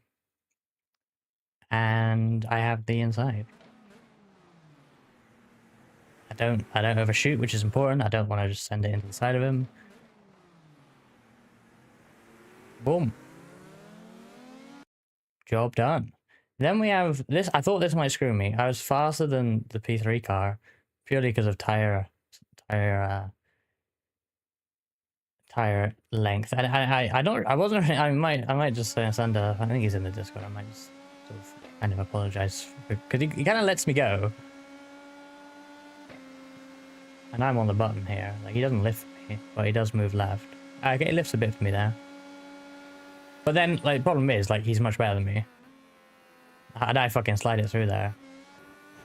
Speaker 2: And I have the inside. I don't overshoot, which is important. I don't want to just send it into the side of him. Boom. Job done. Then we have this. I thought this might screw me. I was faster than the P3 car purely because of tire length. And I might just say it's under. I think he's in the Discord. I might just sort of kind of apologize because he kind of lets me go. And I'm on the button here. Like, he doesn't lift me, but he does move left. Okay, he lifts a bit for me there. But then, like, the problem is, like, he's much better than me. How'd I fucking slide it through there?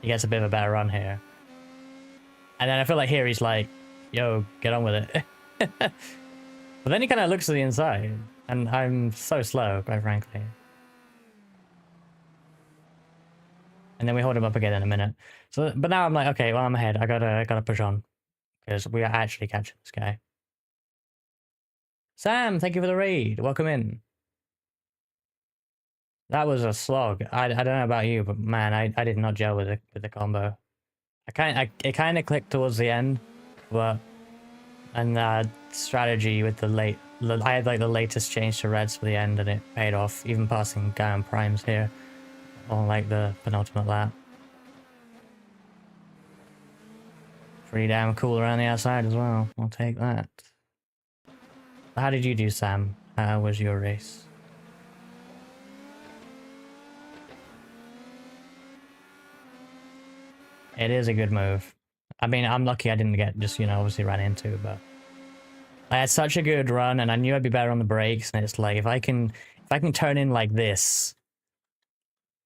Speaker 2: He gets a bit of a better run here. And then I feel like here he's like, yo, get on with it. But then he kind of looks to the inside. And I'm so slow, quite frankly. And then we hold him up again in a minute. So, but now I'm like, okay, well, I'm ahead. I gotta push on. Because we are actually catching this guy. Sam, thank you for the raid. Welcome in. That was a slog. I don't know about you, but man, I did not gel with the combo. It kind of clicked towards the end, but and strategy with I had like the latest change to reds for the end, and it paid off. Even passing guy on primes here on like the penultimate lap. Pretty damn cool around the outside as well. I'll take that. How did you do, Sam? How was your race? It is a good move. I mean, I'm lucky I didn't get just, obviously ran into, but I had such a good run and I knew I'd be better on the brakes, and it's like if I can turn in like this,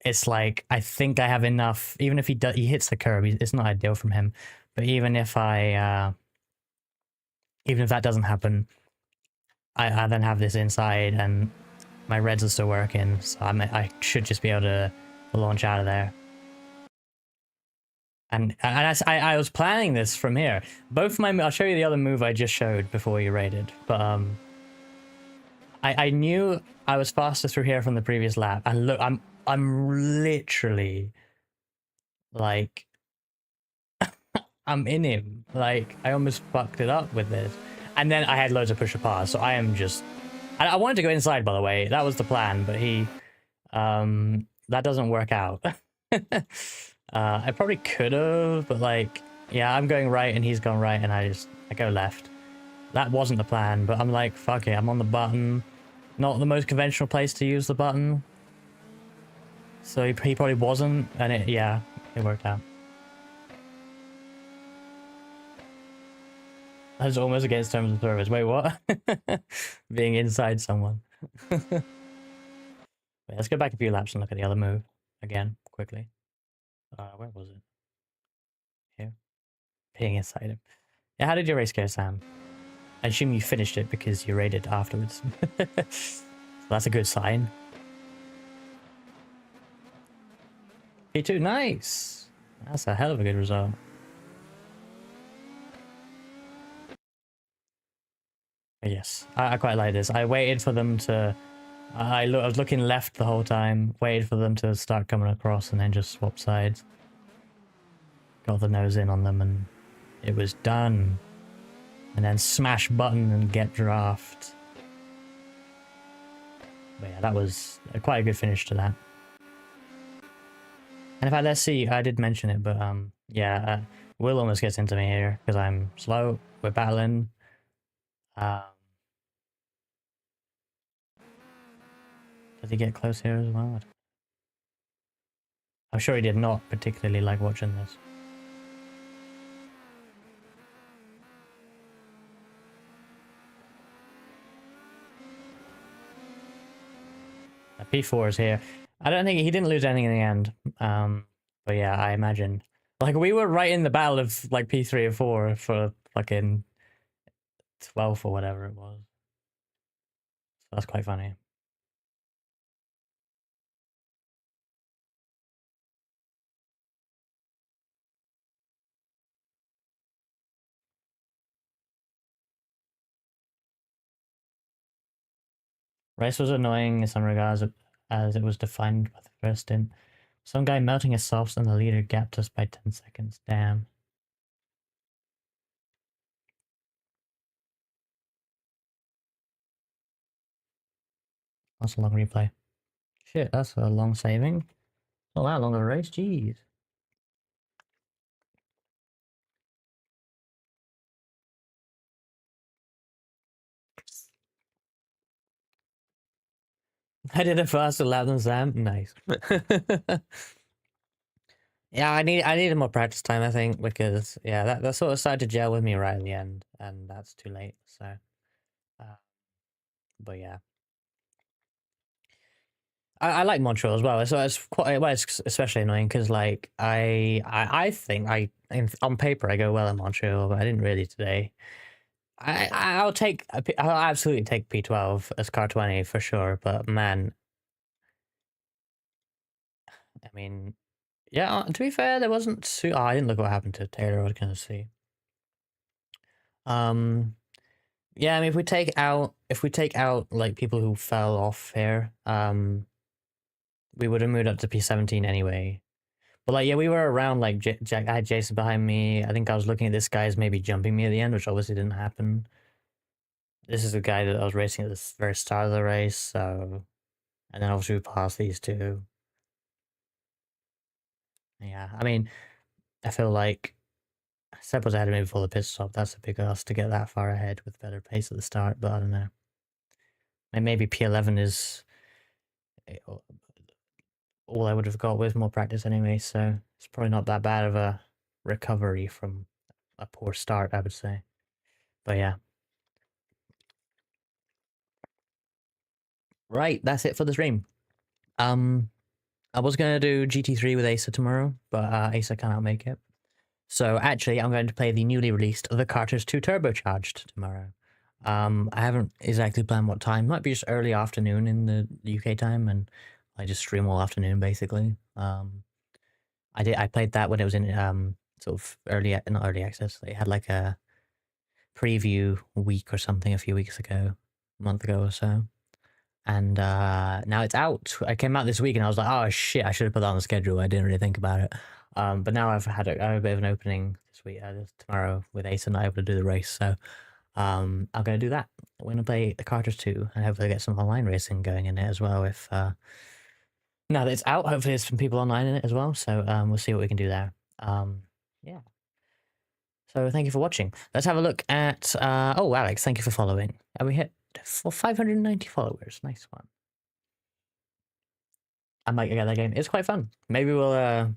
Speaker 2: it's like I think I have enough. Even if he hits the curb, it's not ideal from him. But even if that doesn't happen, I then have this inside and my reds are still working, so I should just be able to launch out of there. And I was planning this from here. I'll show you the other move I just showed before you raided. But I knew I was faster through here from the previous lap. And look, I'm literally like I'm in him. Like I almost fucked it up with this. And then I had loads of pusher pars, so I am just I wanted to go inside, by the way. That was the plan, but that doesn't work out. I probably could have, but like, yeah, I'm going right and he's gone right and I go left. That wasn't the plan, but I'm like, fuck it, I'm on the button. Not the most conventional place to use the button. So he probably wasn't, and it worked out. I was almost against terms of service. Wait, what? Being inside someone. Wait, let's go back a few laps and look at the other move again, quickly. Where was it? Here. Being inside him. Yeah, how did your race go, Sam? I assume you finished it because you raided afterwards. So that's a good sign. P2, nice! That's a hell of a good result. But yes, I quite like this. I waited for them to... I was looking left the whole time, waited for them to start coming across and then just swap sides. Got the nose in on them and it was done. And then smash button and get draft. But yeah, that was quite a good finish to that. And in fact, let's see, I did mention it, but Will almost gets into me here because I'm slow. We're battling. Did he get close here as well? I'm sure he did not particularly like watching this. P4 is here. I don't think he didn't lose anything in the end. But yeah, I imagine. Like we were right in the battle of like P3 or 4 for fucking 12th or whatever it was. So that's quite funny. Race was annoying in some regards as it was defined by the first stint. Some guy melting his softs and the leader gapped us by 10 seconds. Damn. That's a long replay. Shit, that's a long saving. Not that long of a race, jeez. I did a faster lap than Sam. Nice. Yeah, I needed more practice time, I think, because yeah, that sort of started to gel with me right at the end, and that's too late. So, but yeah, I like Montreal as well. It's quite it's especially annoying because like I think on paper I go well in Montreal, but I didn't really today. I'll absolutely take P12 as car 20 for sure, but man, I mean. Yeah, to be fair, there wasn't I didn't look what happened to Taylor. I was gonna see. Yeah, I mean, if we take out like people who fell off here, we would have moved up to P17 anyway. But like, yeah, we were around, like, I had Jason behind me. I think I was looking at this guy as maybe jumping me at the end, which obviously didn't happen. This is the guy that I was racing at the very start of the race, so... And then obviously we passed these two. Yeah, I mean, I feel like Seb was ahead of me before the pit stop. That's a big ask to get that far ahead with better pace at the start, but I don't know. And maybe P11 is all I would have got with more practice anyway, so it's probably not that bad of a recovery from a poor start, I would say. But yeah. Right, that's it for the stream. I was going to do GT3 with Asa tomorrow, but Asa cannot make it. So actually, I'm going to play the newly released The Carters 2 Turbocharged tomorrow. I haven't exactly planned what time. Might be just early afternoon in the UK time, and I just stream all afternoon basically. I played that when it was in sort of not early access. They had like a preview week or something a few weeks ago, a month ago or so. And now it's out. I came out this week and I was like, oh shit, I should have put that on the schedule. I didn't really think about it. But now I've had a bit of an opening this week, tomorrow with Ace and not able to do the race. So I'm going to do that. I'm going to play the Carters 2 and hopefully get some online racing going in it as well. If now that it's out, hopefully there's some people online in it as well. So we'll see what we can do there. Yeah. So thank you for watching. Let's have a look at, oh, Alex, thank you for following. And we hit 590 followers. Nice one. I might get that game. It's quite fun. Maybe we'll, I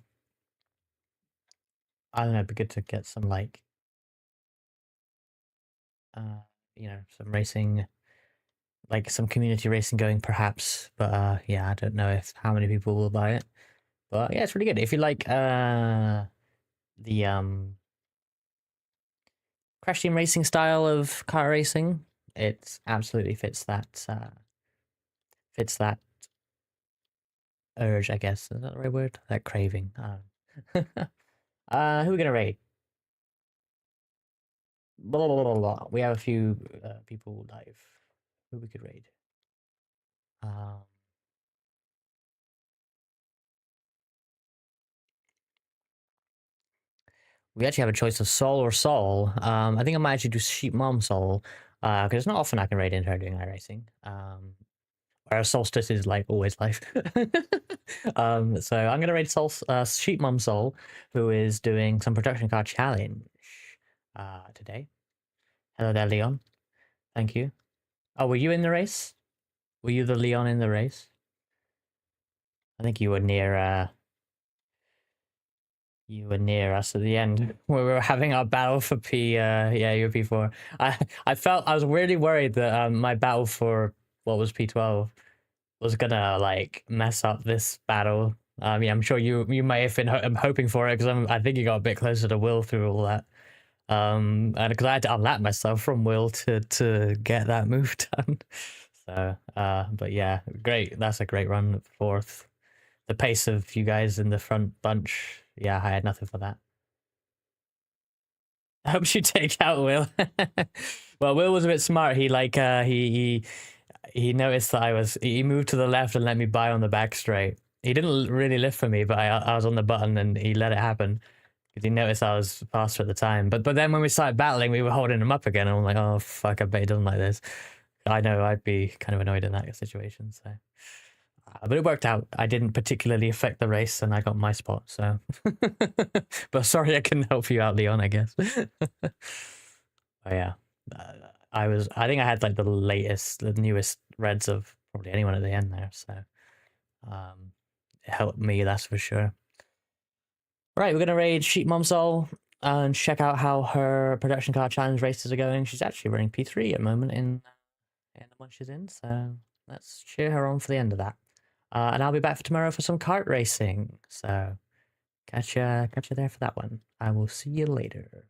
Speaker 2: don't know, it'd be good to get some, like, you know, some racing, like some community racing going perhaps. But yeah, I don't know how many people will buy it. But yeah, it's really good. If you like the Crash Team Racing style of car racing, it absolutely fits that urge, I guess. Is that the right word? That craving. Who are we gonna raid? Blah, blah, blah, blah, blah. We have a few people live. Who we could raid? We actually have a choice of Sol or Sol. I think I might actually do Sheep Mom Sol, because it's not often I can raid into her doing iRacing. Whereas Solstice is like always life. So I'm gonna raid Sheep Mom Sol, who is doing some production car challenge today. Hello there, Leon. Thank you. Oh, were you in the race? Were you the Leon in the race? I think you were near us at the end where we were having our battle for yeah, you were P4. I was really worried that my battle for what was P12 was gonna like mess up this battle. Yeah, I'm sure you might have been hoping for it because I think you got a bit closer to Will through all that. And because I had to unlap myself from Will to get that move done. So but yeah, great. That's a great run, fourth. The pace of you guys in the front bunch, yeah, I had nothing for that. I hope you take out Will. Well, Will was a bit smart. He like he noticed that he moved to the left and let me by on the back straight. He didn't really lift for me, but I was on the button and he let it happen because he noticed I was faster at the time. But then when we started battling, we were holding him up again, and I'm like, oh fuck, I bet he doesn't like this. I know I'd be kind of annoyed in that situation. So, but it worked out. I didn't particularly affect the race, and I got my spot. So, but sorry, I couldn't help you out, Leon. I guess. But yeah, I think I had like the newest reds of probably anyone at the end there. So, it helped me, that's for sure. Right, we're gonna raid Sheep Mom Soul and check out how her production car challenge races are going. She's actually running P3 at the moment in the one she's in, so let's cheer her on for the end of that. And I'll be back for tomorrow for some kart racing. So catch you there for that one. I will see you later.